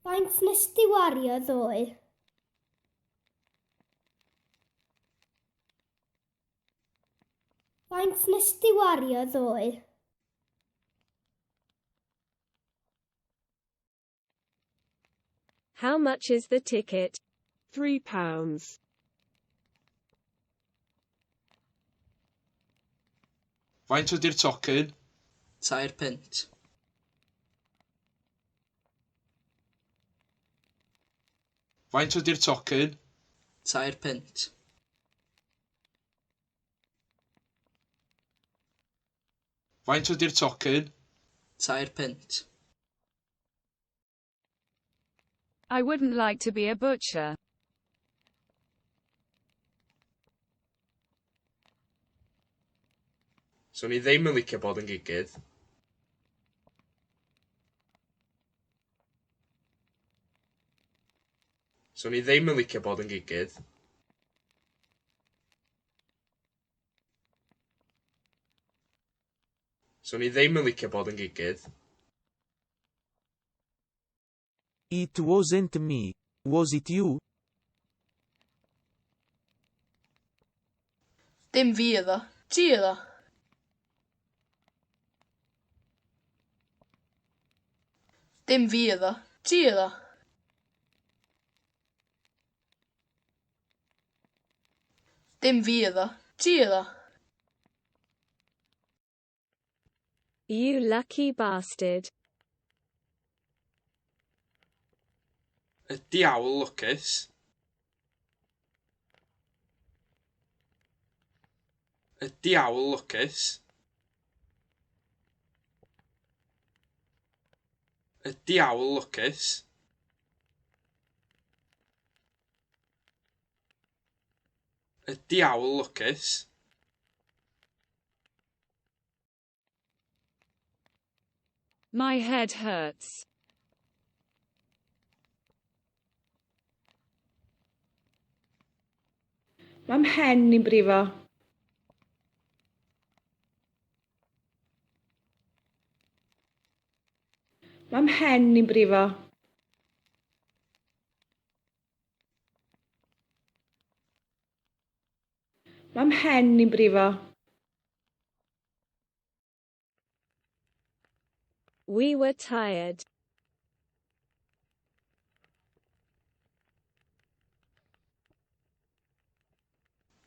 Faint nes di wario ddoe? Faint nes di wario ddoe? How much is the ticket? £3. Faint ydy'r tocyn? £2. Faint ydy'r tocyn? £2. Faint ydy'r tocyn? £2. I wouldn't like to be a butcher. So ni ddim yn licio bod yn gigydd. So ni ddim yn licio bod yn gigydd. So ni ddim yn licio bod yn gigydd. It wasn't me. Was it you? Dim fi yddo. Ti yddo. Dim fi yddo. Ti yddo. Dim fi yddo. Ti yddo. You lucky bastard. Y diawl lwcus. Y diawl lwcus. Y diawl lwcus. Y diawl lwcus. My head hurts. Mae mhen i'n brifo. Mae mhen i'n brifo. Mae mhen i'n brifo. We were tired.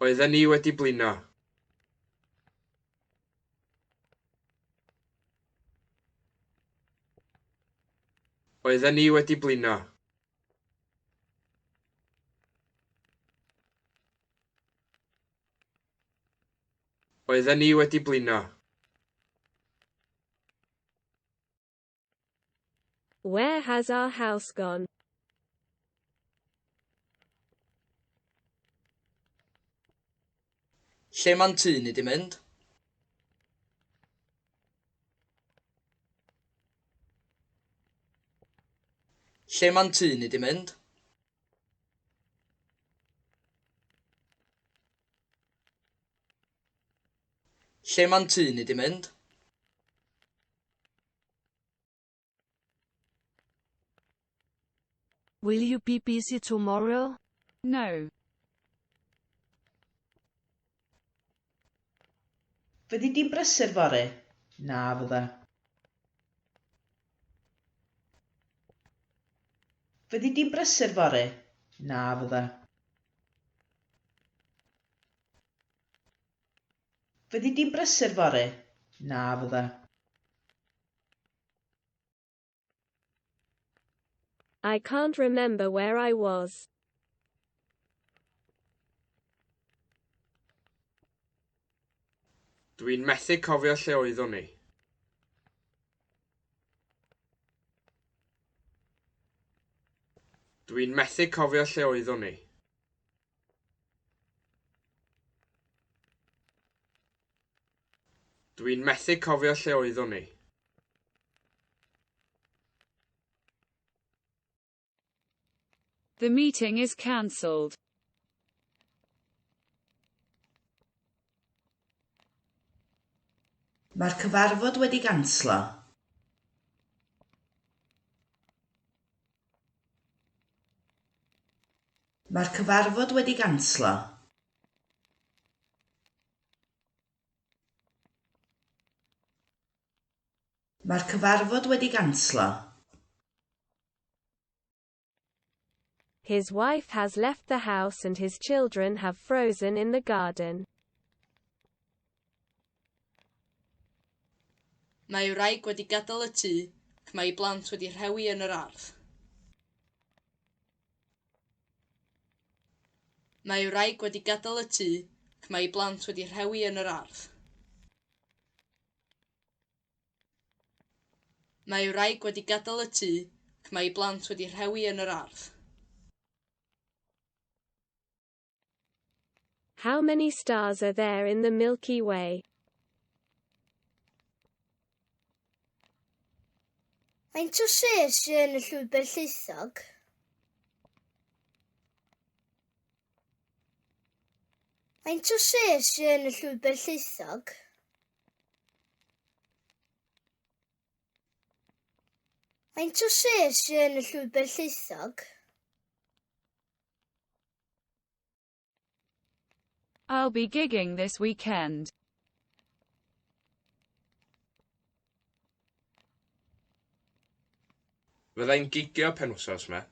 Oedden ni wedi blino. Oedden ni wedi blino. Oedden ni wedi blino. Where has our house gone? Lle ma'n tŷ ni di mynd? Lle ma'n tŷ ni di mynd? Lle ma'n tŷ ni di mynd? Will you be busy tomorrow? No. Fyddi di'n brysur fory? Na fydda. Fyddi di'n brysur fory? Na fydda. Fyddi di'n brysur fory? Na fydda. I can't remember where I was. Dwi'n methu cofio lle oeddwn ni. Dwi'n methu cofio lle oeddwn ni. Dwi'n methu cofio lle oeddwn ni. The meeting is cancelled. Mae'r cyfarfod wedi ganslo. Mae'r cyfarfod wedi ganslo. Mae'r cyfarfod wedi ganslo. His wife has left the house and his children have frozen in the garden. Mae wraig wedi gadael y tŷ, ac mae ei blant wedi rhewi yn yr ardd. Mae wraig wedi gadael y tŷ, ac mae ei blant wedi rhewi yn yr ardd. Mae wraig wedi gadael y tŷ, ac mae ei blant wedi rhewi yn yr ardd. How many stars are there in the Milky Way? Faint o ses sydd yn y llwybr lleithog? Faint o ses sydd yn y llwybr lleithog? Faint o ses sydd yn y llwybr lleithog? I'll be gigging this weekend. Fyddai'n gigio penwythnos me.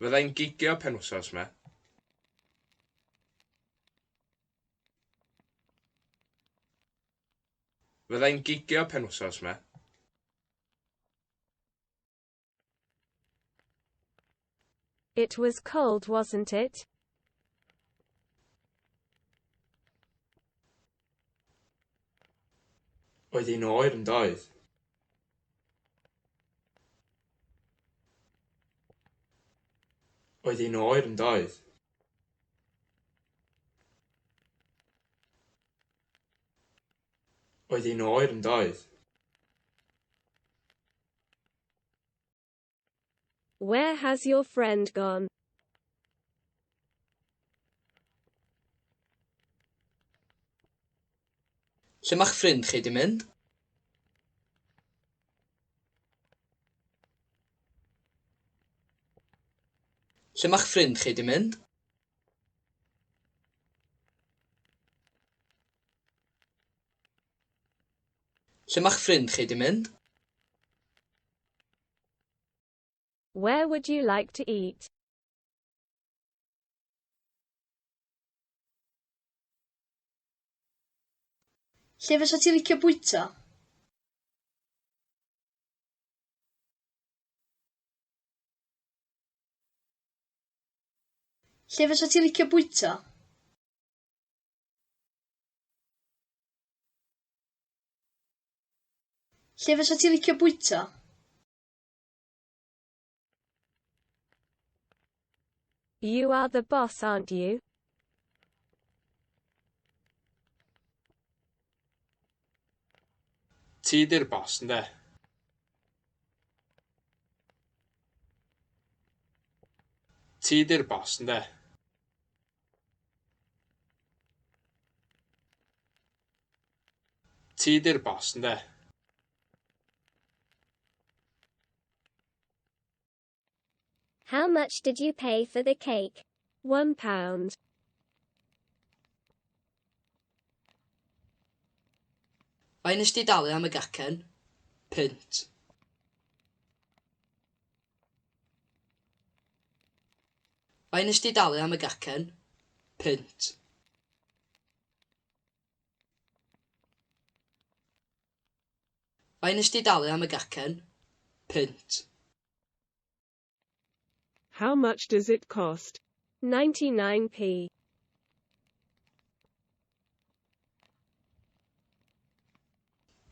Fyddai'n gigio penwythnos me. Fyddai'n gigio penwythnos me. It was cold, wasn't it? Oedd hi'n oer yn doedd. Oedd hi'n oer yn doedd. Oedd hi'n oer yn doedd. Where has your friend gone? Lle ma'ch ffrind chi di mynd? Lle ma'ch ffrind chi di mynd? Lle ma'ch ffrind chi di mynd? Where would you like to eat? Lle fysa ti licio bwyta? Lle fysa ti licio bwyta? Lle fysa ti licio bwyta? You are the boss, aren't you? Ti di'r boss, ynde? Ti di'r boss, ynde? Ti di'r boss, ynde? How much did you pay for the cake? £1. Faint nes di dalu am y gacen? Punt. Faint nes di dalu am y gacen? Punt. Faint nes di dalu am y gacen? Punt. How much does it cost? 99p.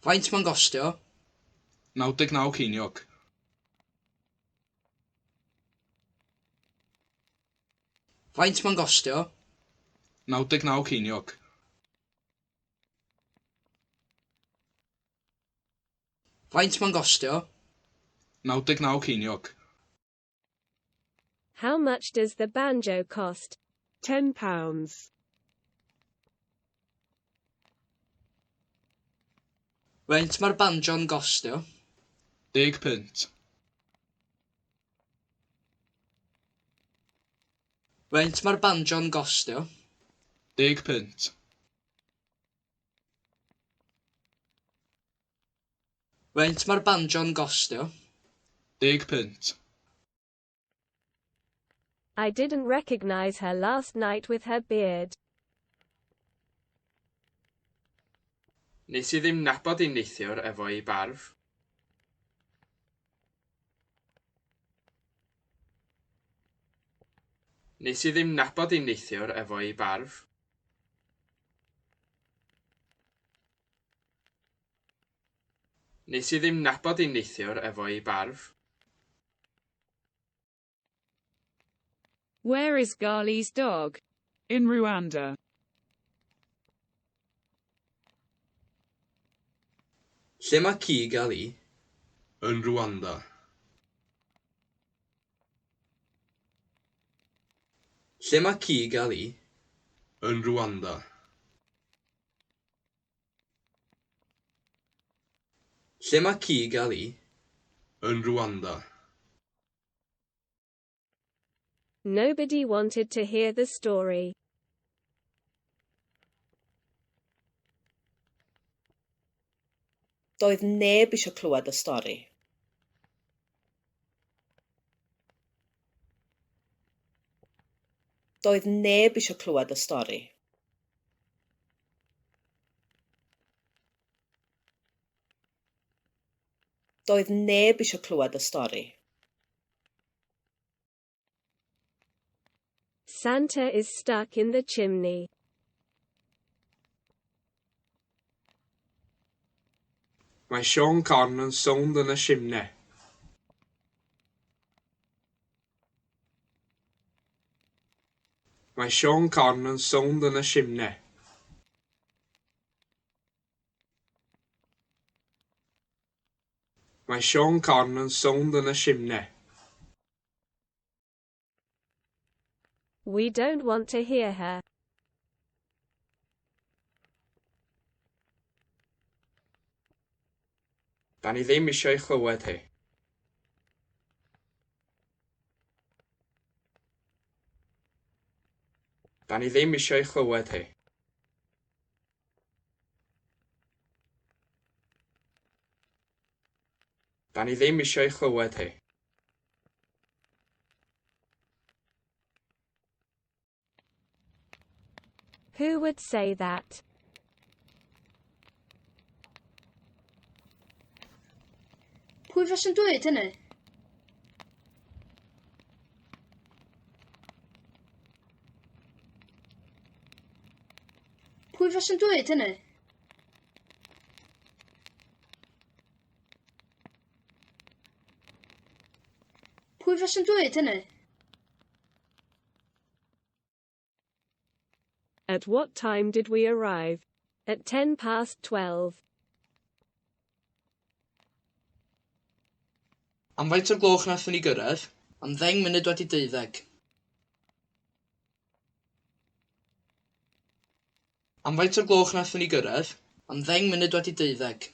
Faint ma'n gostio? 99 ceiniog. Faint ma'n gostio? 99 ceiniog. Faint ma'n gostio? 99 ceiniog. How much does the banjo cost? £10. Faint mae'r banjo'n gostio? 10 punt. Faint mae'r banjo'n gostio? 10 punt. Faint mae'r banjo'n gostio? 10 punt. I didn't recognize her last night with her beard. Nes I ddim nabod I neithiwr efo ei barf. Nes I ddim nabod I neithiwr efo ei barf. Nes I ddim nabod I neithiwr efo ei barf. Where is Ghali's dog? In Rwanda. Lle mae ci Gali? Yn Rwanda. Lle mae ci Gali? Yn Rwanda. Lle mae ci Gali? Yn Rwanda. Nobody wanted to hear the story. Doedd neb eisiau clywed y stori. Doedd neb eisiau clywed y stori. Doedd neb eisiau clywed y stori. Santa is stuck in the chimney. Mae Sean Conn yn sownd yn y simne. Mae Sean Conn yn sownd yn y simne. Mae Sean Conn yn sownd yn y simne. We don't want to hear her. Da ni ddim eisiau chlywed hi. Da ni ddim eisiau chlywed hi. Da ni ddim eisiau chlywed hi. Who would say that? Pwy fos yn dweud hynny? Pwy fos yn dweud hynny? Pwy fos yn dweud hynny? At what time did we arrive? At 12:10. Am faint o'r gloch nathon ni gyrraedd? Am 10 munud wedi 12. Am faint o'r gloch nathon ni gyrraedd? Am 10 munud wedi 12.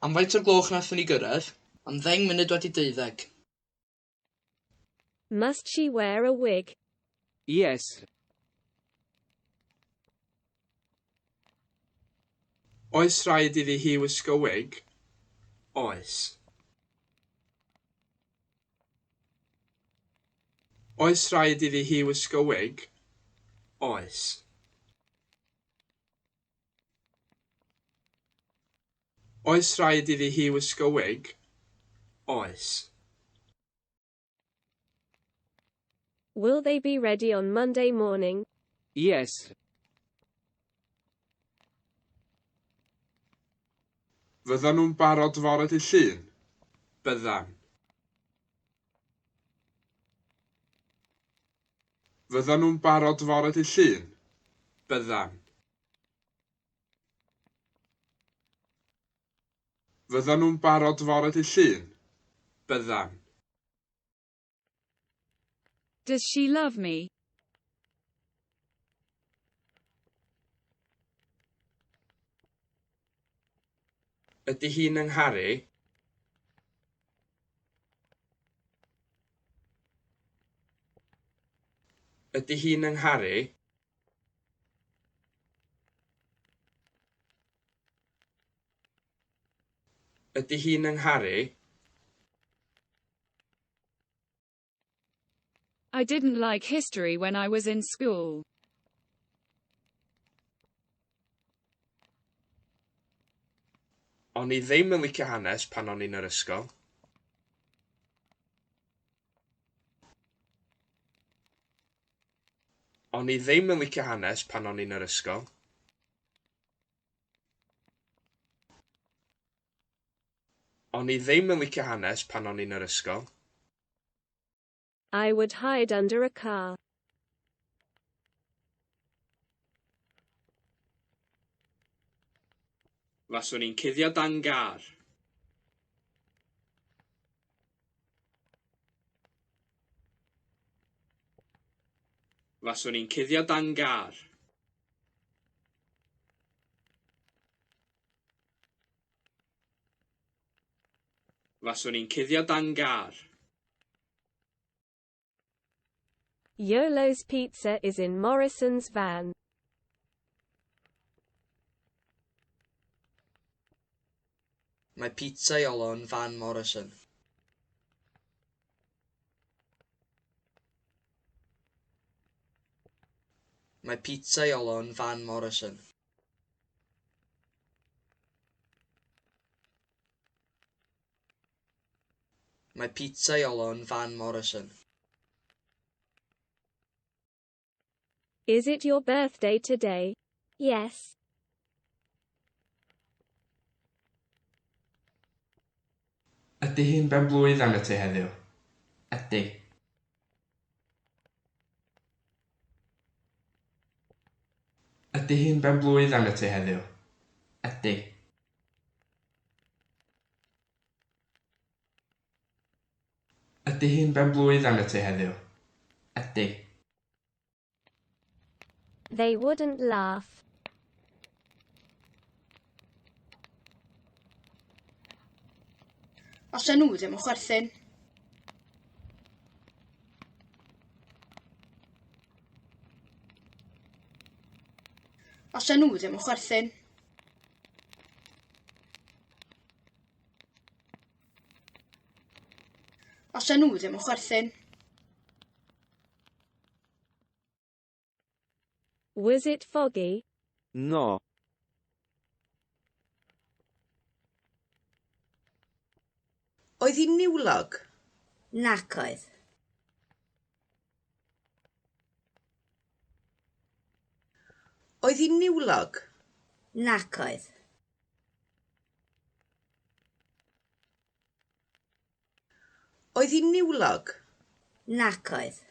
Am faint o'r gloch nathon ni gyrraedd? Am 10 munud wedi 12. Must she wear a wig? Yes. Oes rhaid iddi hi wisgo wig? Oes. Oes rhaid iddi hi wisgo wig? Oes. Oes rhaid iddi hi wisgo wig? Oes. Will they be ready on Monday morning? Yes. Fyddan nhw'n barod fore dydd Llun? Byddan. Fyddan nhw'n barod fore dydd Llun? Byddan. Fyddan nhw'n barod fore dydd Llun? Byddan. Does she love me? Ydy hi'n yngharu? Ydy hi'n yngharu? Ydy hi'n yngharu? I didn't like history when I was in school. O'n i ddim yn licio hanes pan o'n i'n yr ysgol. O'n i ddim yn licio hanes pan o'n i'n yr ysgol. O'n i ddim yn licio hanes pan o'n i'n yr ysgol. I would hide under a car. Faswn i'n cuddio dan gar. Faswn i'n cuddio dan gar. Faswn i'n cuddio dan gar. Yolo's pizza is in Morrison's van. Mae pizza Iolo yn fan Morrison. Mae pizza Iolo yn fan Morrison. Mae pizza Iolo yn fan Morrison. Is it your birthday today? Yes. Ydy hi'n benblwydd am y ti heddiw? Ydy. Ydy hi'n benblwydd am y ti heddiw? Ydy. Ydy hi'n benblwydd am y ti heddiw? Ydy. They wouldn't laugh. Os nhw ddim yn chwerthin. Os nhw ddim yn chwerthin. Os nhw ddim yn chwerthin. Was it foggy? No. Oedd hi'n niwlog? Nac oedd. Oedd hi'n niwlog? Nac oedd. Oedd hi'n niwlog? Nac oedd.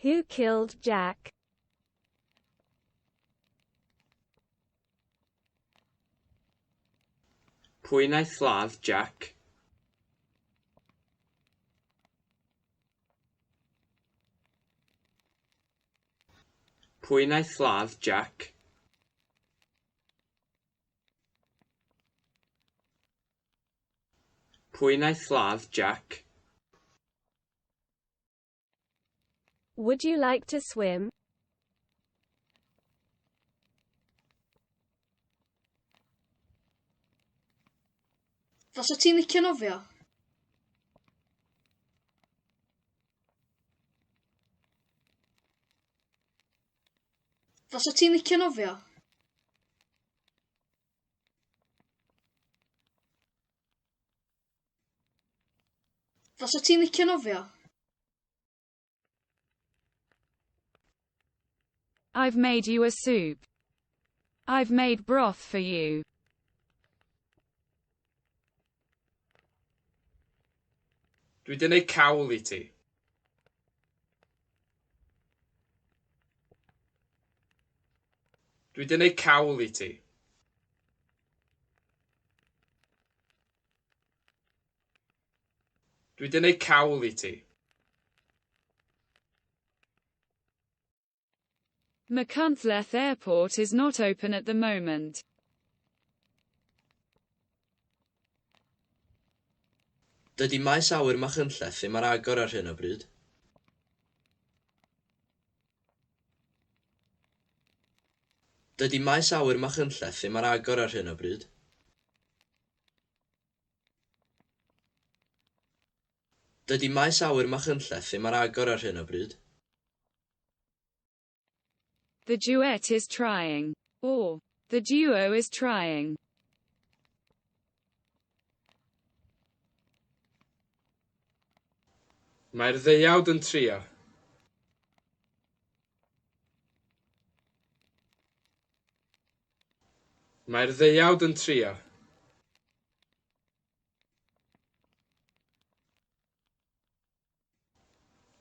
Who killed Jack? Pwy wnaeth ladd Jack? Pwy wnaeth ladd Jack? Pwy wnaeth ladd Jack? Would you like to swim? Fysa ti'n licio nofio? Fysa ti'n licio nofio? Fysa ti'n licio nofio? I've made you a soup. I've made broth for you. Dwi 'di neud cawl I ti. Dwi 'di neud cawl I ti. Dwi 'di neud cawl I ti. Machynlleth Airport is not open at the moment. Dydy maes awyr Machynlleth ddim ar agor ar hyn o bryd. Dydy maes awyr Machynlleth ddim ar agor ar hyn o bryd. Dydy maes awyr Machynlleth ddim ar agor ar hyn o bryd. The duet is trying. Or, the duo is trying. Mae'r ddeuawd yn trio. Mae'r ddeuawd yn trio.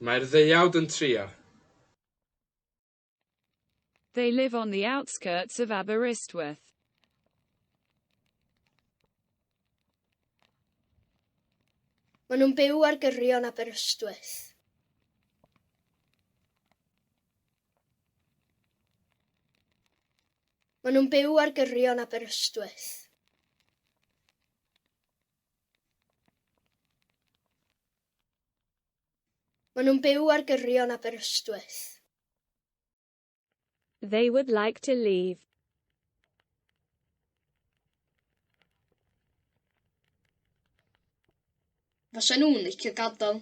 Mae'r ddeuawd yn trio. They live on the outskirts of Aberystwyth. Maen nhw'n byw ar gyrion Aberystwyth. Maen nhw'n byw ar gyrion Aberystwyth. Maen nhw'n byw ar gyrion Aberystwyth. They would like to leave. Fysa nhw'n licio gadael.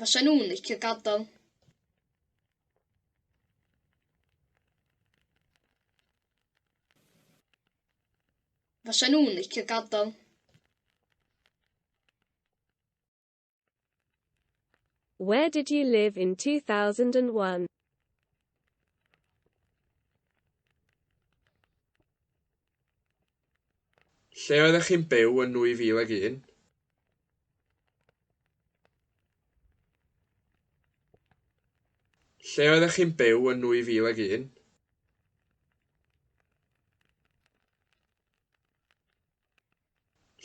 Fysa nhw'n licio gadael. Fysa nhw'n licio gadael. Where did you live in 2001? Lle oeddech chi'n byw yn 2001? Lle oeddech chi'n byw yn 2001?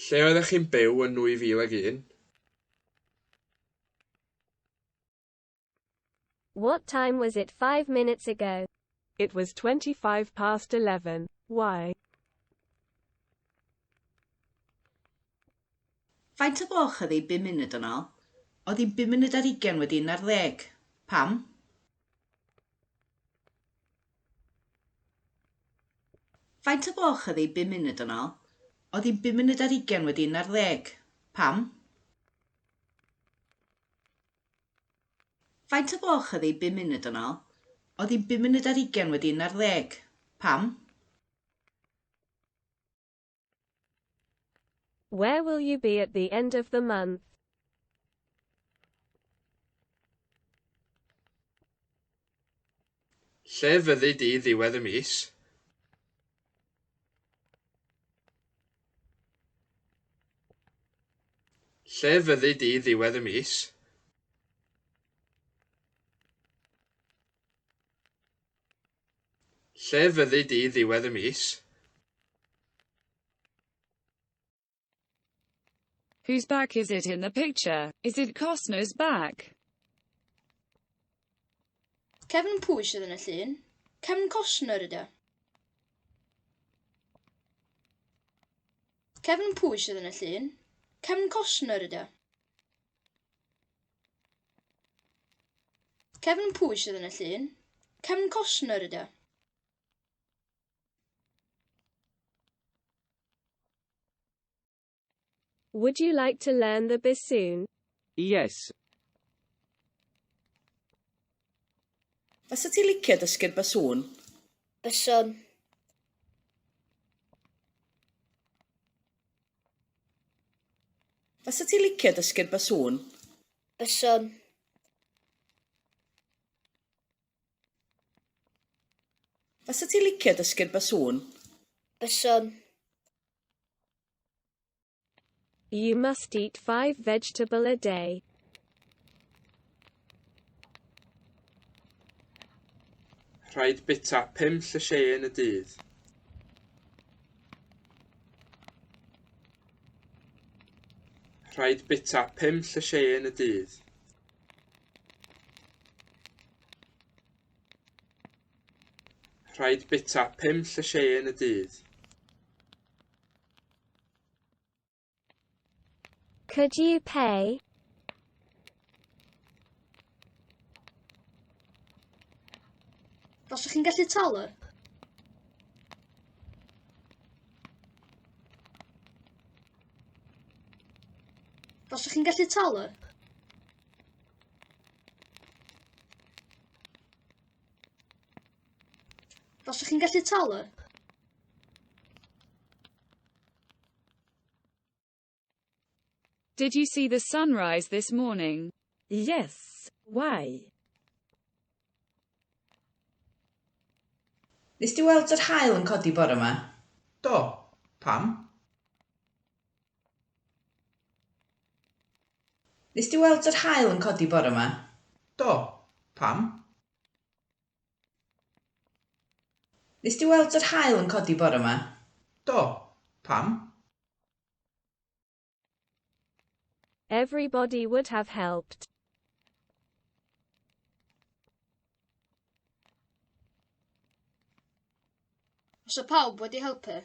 Lle oeddech chi'n byw yn 2001? What time was it 5 minutes ago? It was 25 past 11. Why? Faint o gloch ydi 5 munud yn ôl? Oedd hi 5 munud ar 20 wedi 11. Pam? Faint o gloch ydi 5 munud yn ôl? Oedd hi 5 munud ar 20 wedi 11. Pam? Faint o gloch ydi 5 munud yn ôl? Oedd hi 5 munud ar 20 wedi 11. Pam? Where will you be at the end of the month? Lle fyddi di ddiwedd y mis? Lle fyddi di ddiwedd y mis? Lle fyddi di ddiwedd y mis? Whose back is it in the picture? Is it Costner's back? Cefn pwy sydd yn y llun? Cefn Costner ydy o. Cefn pwy sydd yn y llun? Cefn Costner ydy o. Cefn pwy sydd yn y llun? Cefn Costner ydy o. Would you like to learn the bassoon? Yes. Fasa ti licio dysgu'r basŵn? Byswn. Fasa ti licio dysgu'r basŵn? Byswn. Fasa ti licio dysgu'r basŵn? Byswn. You must eat 5 vegetables a day. Rhaid bita 5 llysiau yn y dydd. Rhaid bita 5 llysiau yn y dydd. Rhaid bita 5 llysiau yn y dydd. Could you pay? Faswch chi'n gallu talu? Faswch chi'n gallu talu? Faswch chi'n gallu talu? Did you see the sunrise this morning? Yes. Why? Nes di weld yr haul yn codi bore yma? Do. Pam? Nes di weld yr haul yn codi bore yma? Do. Pam? Nes di weld yr haul yn codi bore yma? Do. Pam? Everybody would have helped. Os o pawb wedi helpu?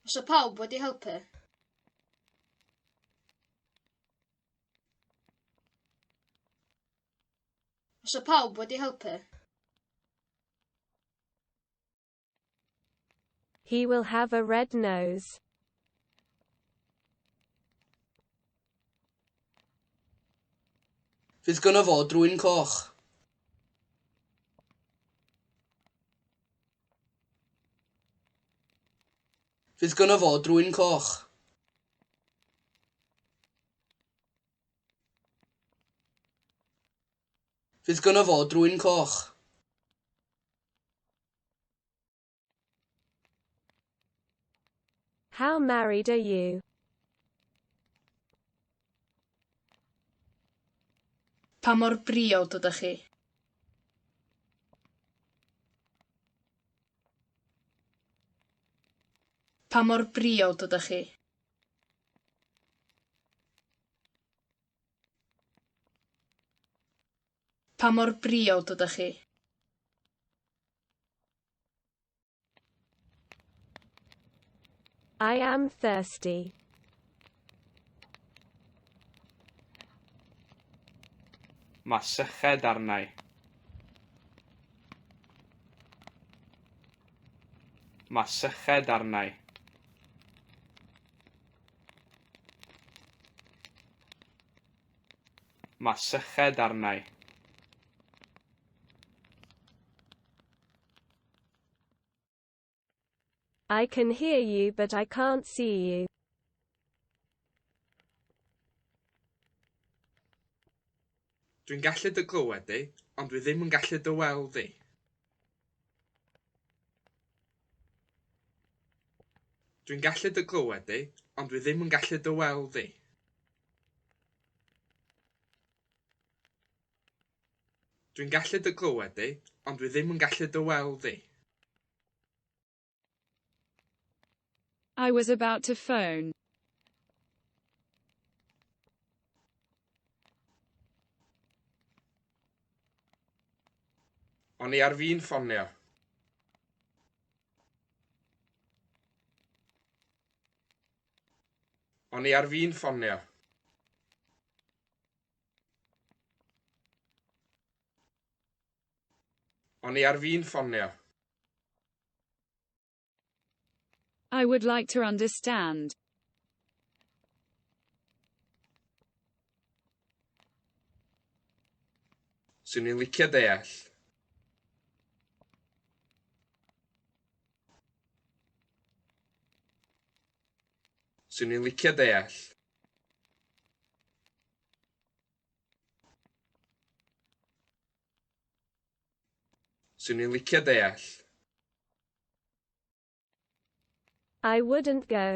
Os o pawb wedi helpu? Os o pawb wedi helpu? He will have a red nose. Fydd gynno fo drwy'n coch. Fydd gynno fo drwy'n coch. Fydd gynno fo drwy'n coch. How married are you? Pa mor briod ydych chi? Pa mor briod ydych chi? Pa mor briod ydych chi? I am thirsty. Mae syched arnau. Mae syched arnau. Mae syched arnau. I can hear you but I can't see you. Dwi'n gallu dy glywed di, ond dwi ddim yn gallu dy weld di. Dwi'n gallu dy glywed di, ond dwi ddim yn gallu dy weld di. Dwi'n gallu dy glywed di, ond dwi ddim yn gallu dy weld di. I was about to phone. O'n i ar fi'n ffonio. O'n i ar fi'n ffonio. O'n i ar fi'n ffonio. I would like to understand. Swn i'n licio deall. Swn i'n licio deall. Swn i'n licio deall. I wouldn't go.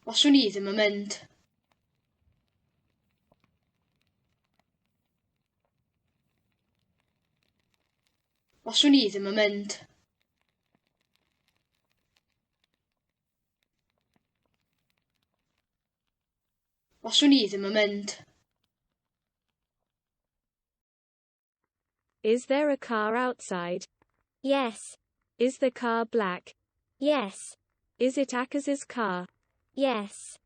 Fyswn i ddim yn mynd. Fyswn i ddim yn mynd. Fyswn i ddim yn mynd. Is there a car outside? Yes. Is the car black? Yes. Is it Akaz's car? Yes.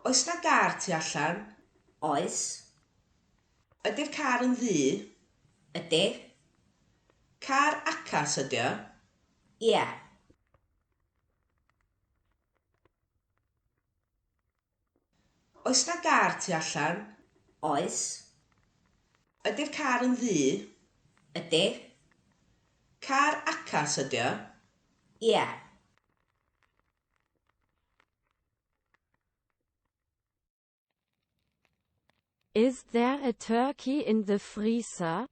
Oes na gar tu allan? Oes. Ydy'r car yn ddu? Ydy. Car acas ydy o? Ie. Oes na gar tu allan? Oes. Ydy'r car yn ddu? Ydy. Car acas ydy o? Ie. Is there a turkey in the freezer?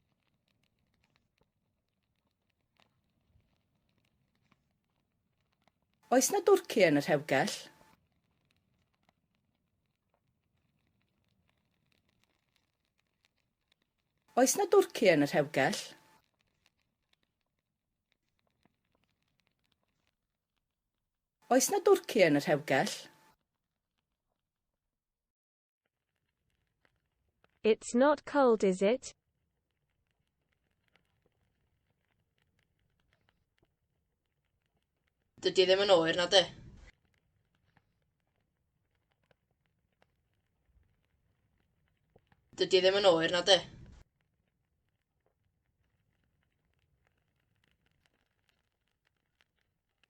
Oes na dwrci yn y rhewgell? Oes na dwrci yn y rhewgell? Oes na dwrci yn y rhewgell? It's not cold, is it? Dydy ddim yn oer na dy. Dydy ddim yn oer na dy.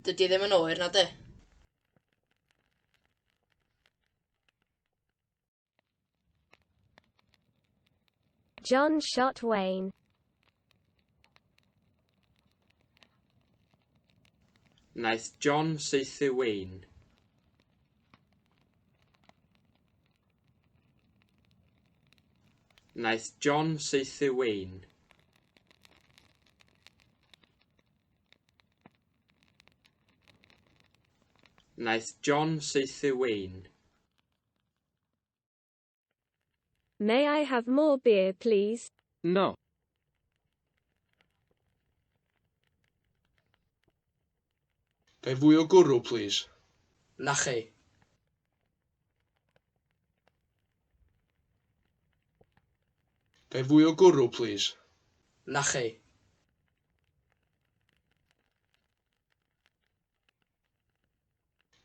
Dydy ddim yn oer na dy. John shot Wayne. Naeth John saethu Wayne. Naeth John saethu Wayne. Naeth John saethu Wayne. May I have more beer, please? No. Gai fwy o gwrw, please? Na chi. Gai fwy o gwrw, please? Na chi.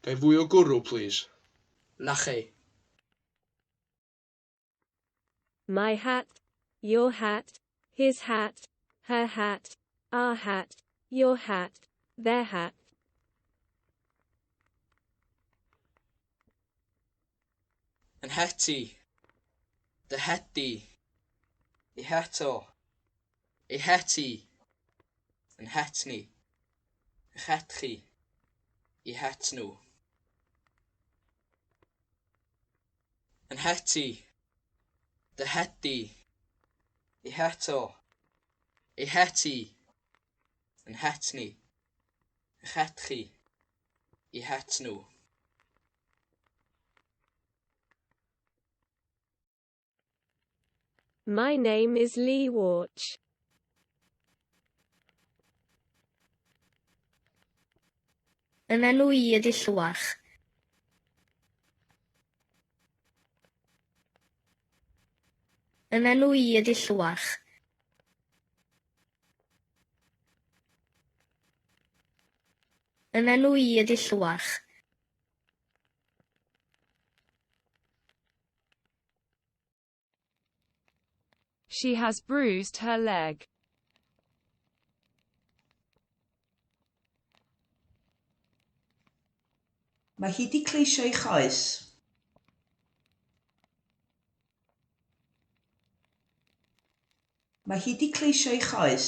Gai fwy o gwrw, please? Na chi. My hat, your hat, his hat, her hat, our hat, your hat, their hat. Yn heti. Dy heti. I heto. I heti. Yn hetni. I hetchi. I hetnw. Yn heti. dy heti, I heto, I heti, yn hetni, y chetchi, I hetnw. My name is Lee Warch. Yn enw I ydi Llywach. Yn enw I ydi Llywach. Yn enw I ydi Llywach. She has bruised her leg. Mae hi 'di cleisio ei choes. Mae hi 'di cleisio ei choes.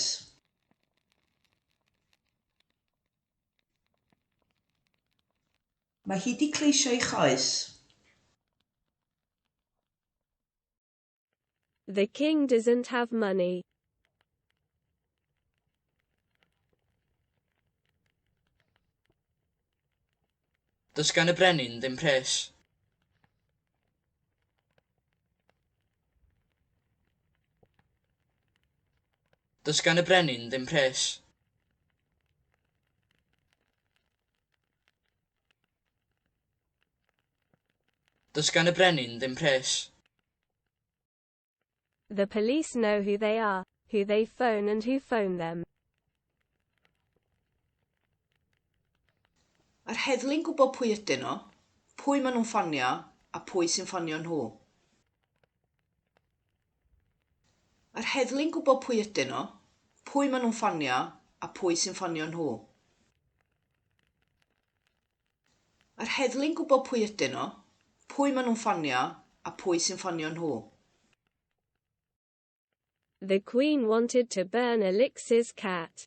Mae hi 'di cleisio ei choes. The king doesn't have money. Does gan y brenin ddim pres. Does gan y brenin ddim pres. Does gan y brenin ddim pres. The police know who they are, who they phone and who phone them. Mae'r heddlu'n gwybod pwy ydyn nhw, pwy maen nhw'n ffonio, a pwy sy'n ffonio nhw. Mae'r heddlu'n gwybod pwy ydyn nhw, pwy maen nhw'n ffonio, a pwy sy'n ffonio nhw. Mae'r heddlu'n gwybod pwy ydyn nhw, pwy maen nhw'n ffonio, a pwy sy'n ffonio nhw. The Queen wanted to burn Alix's cat.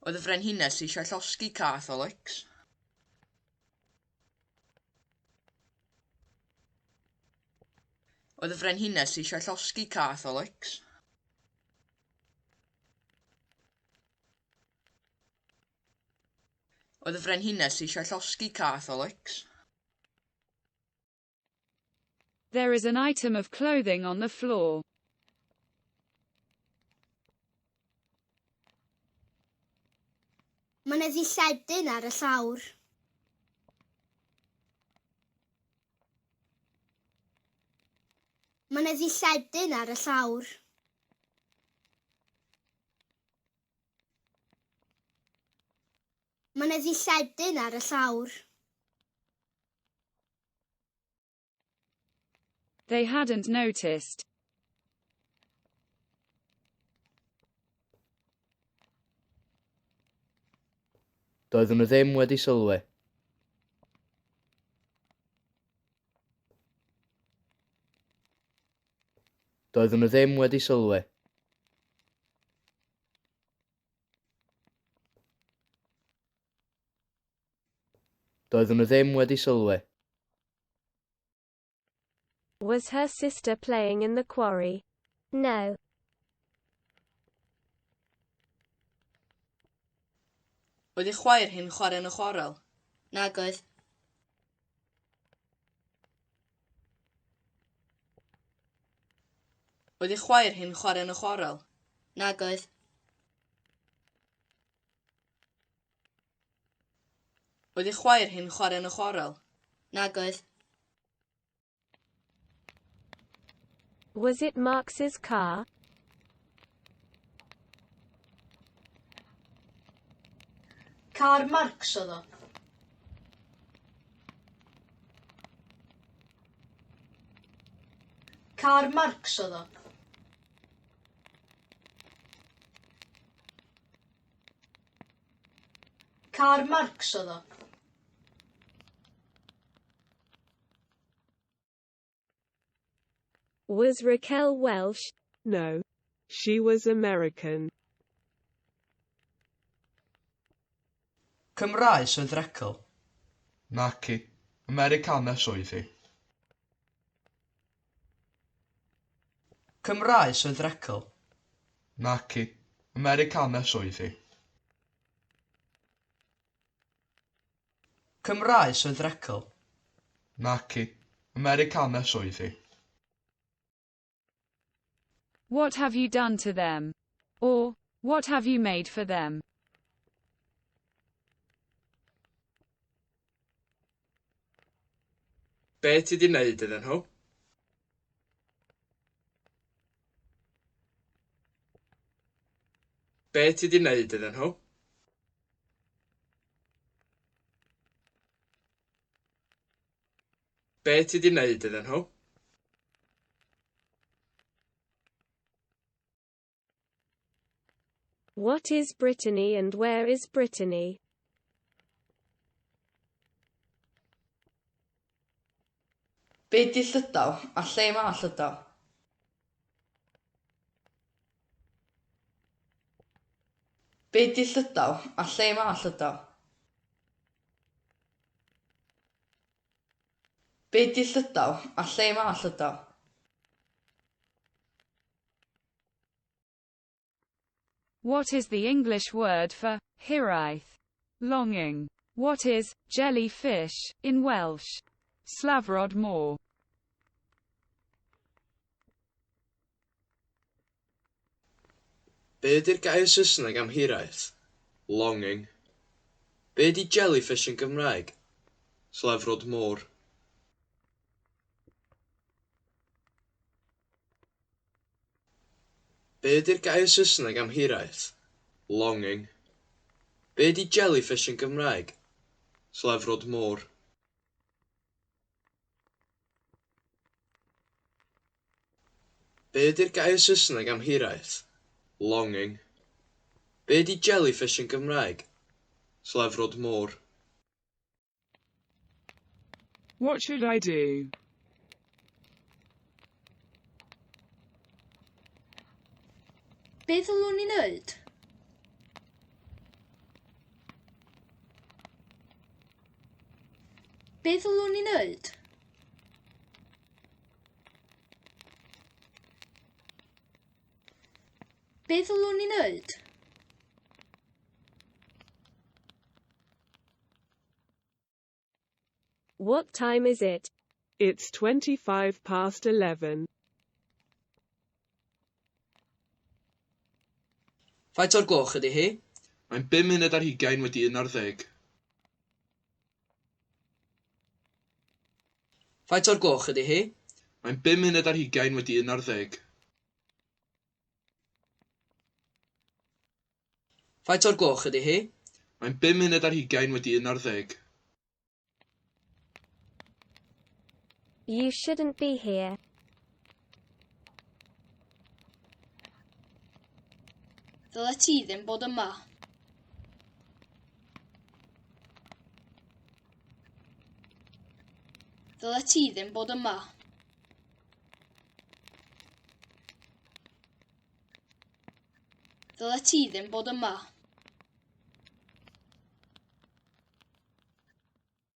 Oedd y frenhines eisiau llosgi cath Alex. Oedd y frenhines eisiau llosgi cath Alex. Oedd y frenhines eisiau llosgi cath Alex. There is an item of clothing on the floor. Mae 'na ddillledyn ar y llawr. Mae 'na ddilledyn ar y llawr. Mae 'na ddilledyn ar y llawr. They hadn't noticed. Doeddwn nhw ddim wedi sylwi. Doeddwn nhw ddim wedi sylwi. Doeddwn nhw ddim wedi sylwi. Was her sister playing in the quarry? No. Oedd ei chwaer hi'n chwarae yn y chwarel? Nag oedd. Oedd ei chwaer hi'n chwarae yn y chwarel? Nag oedd. Oedd ei chwaer hi'n chwarae yn y chwarel? Nag oedd. Was it Marx's car? Car Marx oedd o. Car Marx oedd o. Car Marx oedd o. Was Raquel Welsh? No. She was American. Cymraes oedd Recl. Naci. Americanus oedd hi. Cymraes oedd recl. Naci, Americanus oedd hi. Cymraes oedd recl. Naci, Americanus oedd hi. What have you done to them? Or, what have you made for them? Be ti di wneud iddyn nhw? Be ti di wneud iddyn nhw? Be ti di wneud iddyn nhw? What is Brittany and where is Brittany? Be di Llydaw a lle mae Llydaw? Be di Llydaw a lle mae Llydaw? Be di Llydaw a lle mae Llydaw? What is the English word for hiraeth? Longing. What is jellyfish in Welsh? Slavrod môr. Be di'r gair Saesneg am hiraeth? Longing. Be di jellyfish yn Gymraeg? Slefrod môr. Be di'r gair Saesneg am hiraeth? Longing. Be di jellyfish yn Gymraeg? Slefrod môr. Be di'r gair Saesneg am hiraeth? Longing. Be di jellyfish yn Gymraeg? Slefrod môr. What should I do? Beth ylwn ni'n neud? Beth ylwn ni'n neud? Beth ylwn ni'n neud? What time is it? It's 25 past 11. Faint o'r gloch ydy hi? Mae'n 5 munud ar 20 wedi 11. Faint o'r gloch ydy hi? Mae'n 5 munud ar 20 wedi 11. Faint o'r gloch ydy hi? Mae'n 5 munud ar 20 wedi 11. You shouldn't be here. Ddyle ti ddim bod yma. Ddyle ti ddim bod yma. Ddyle ti ddim bod yma.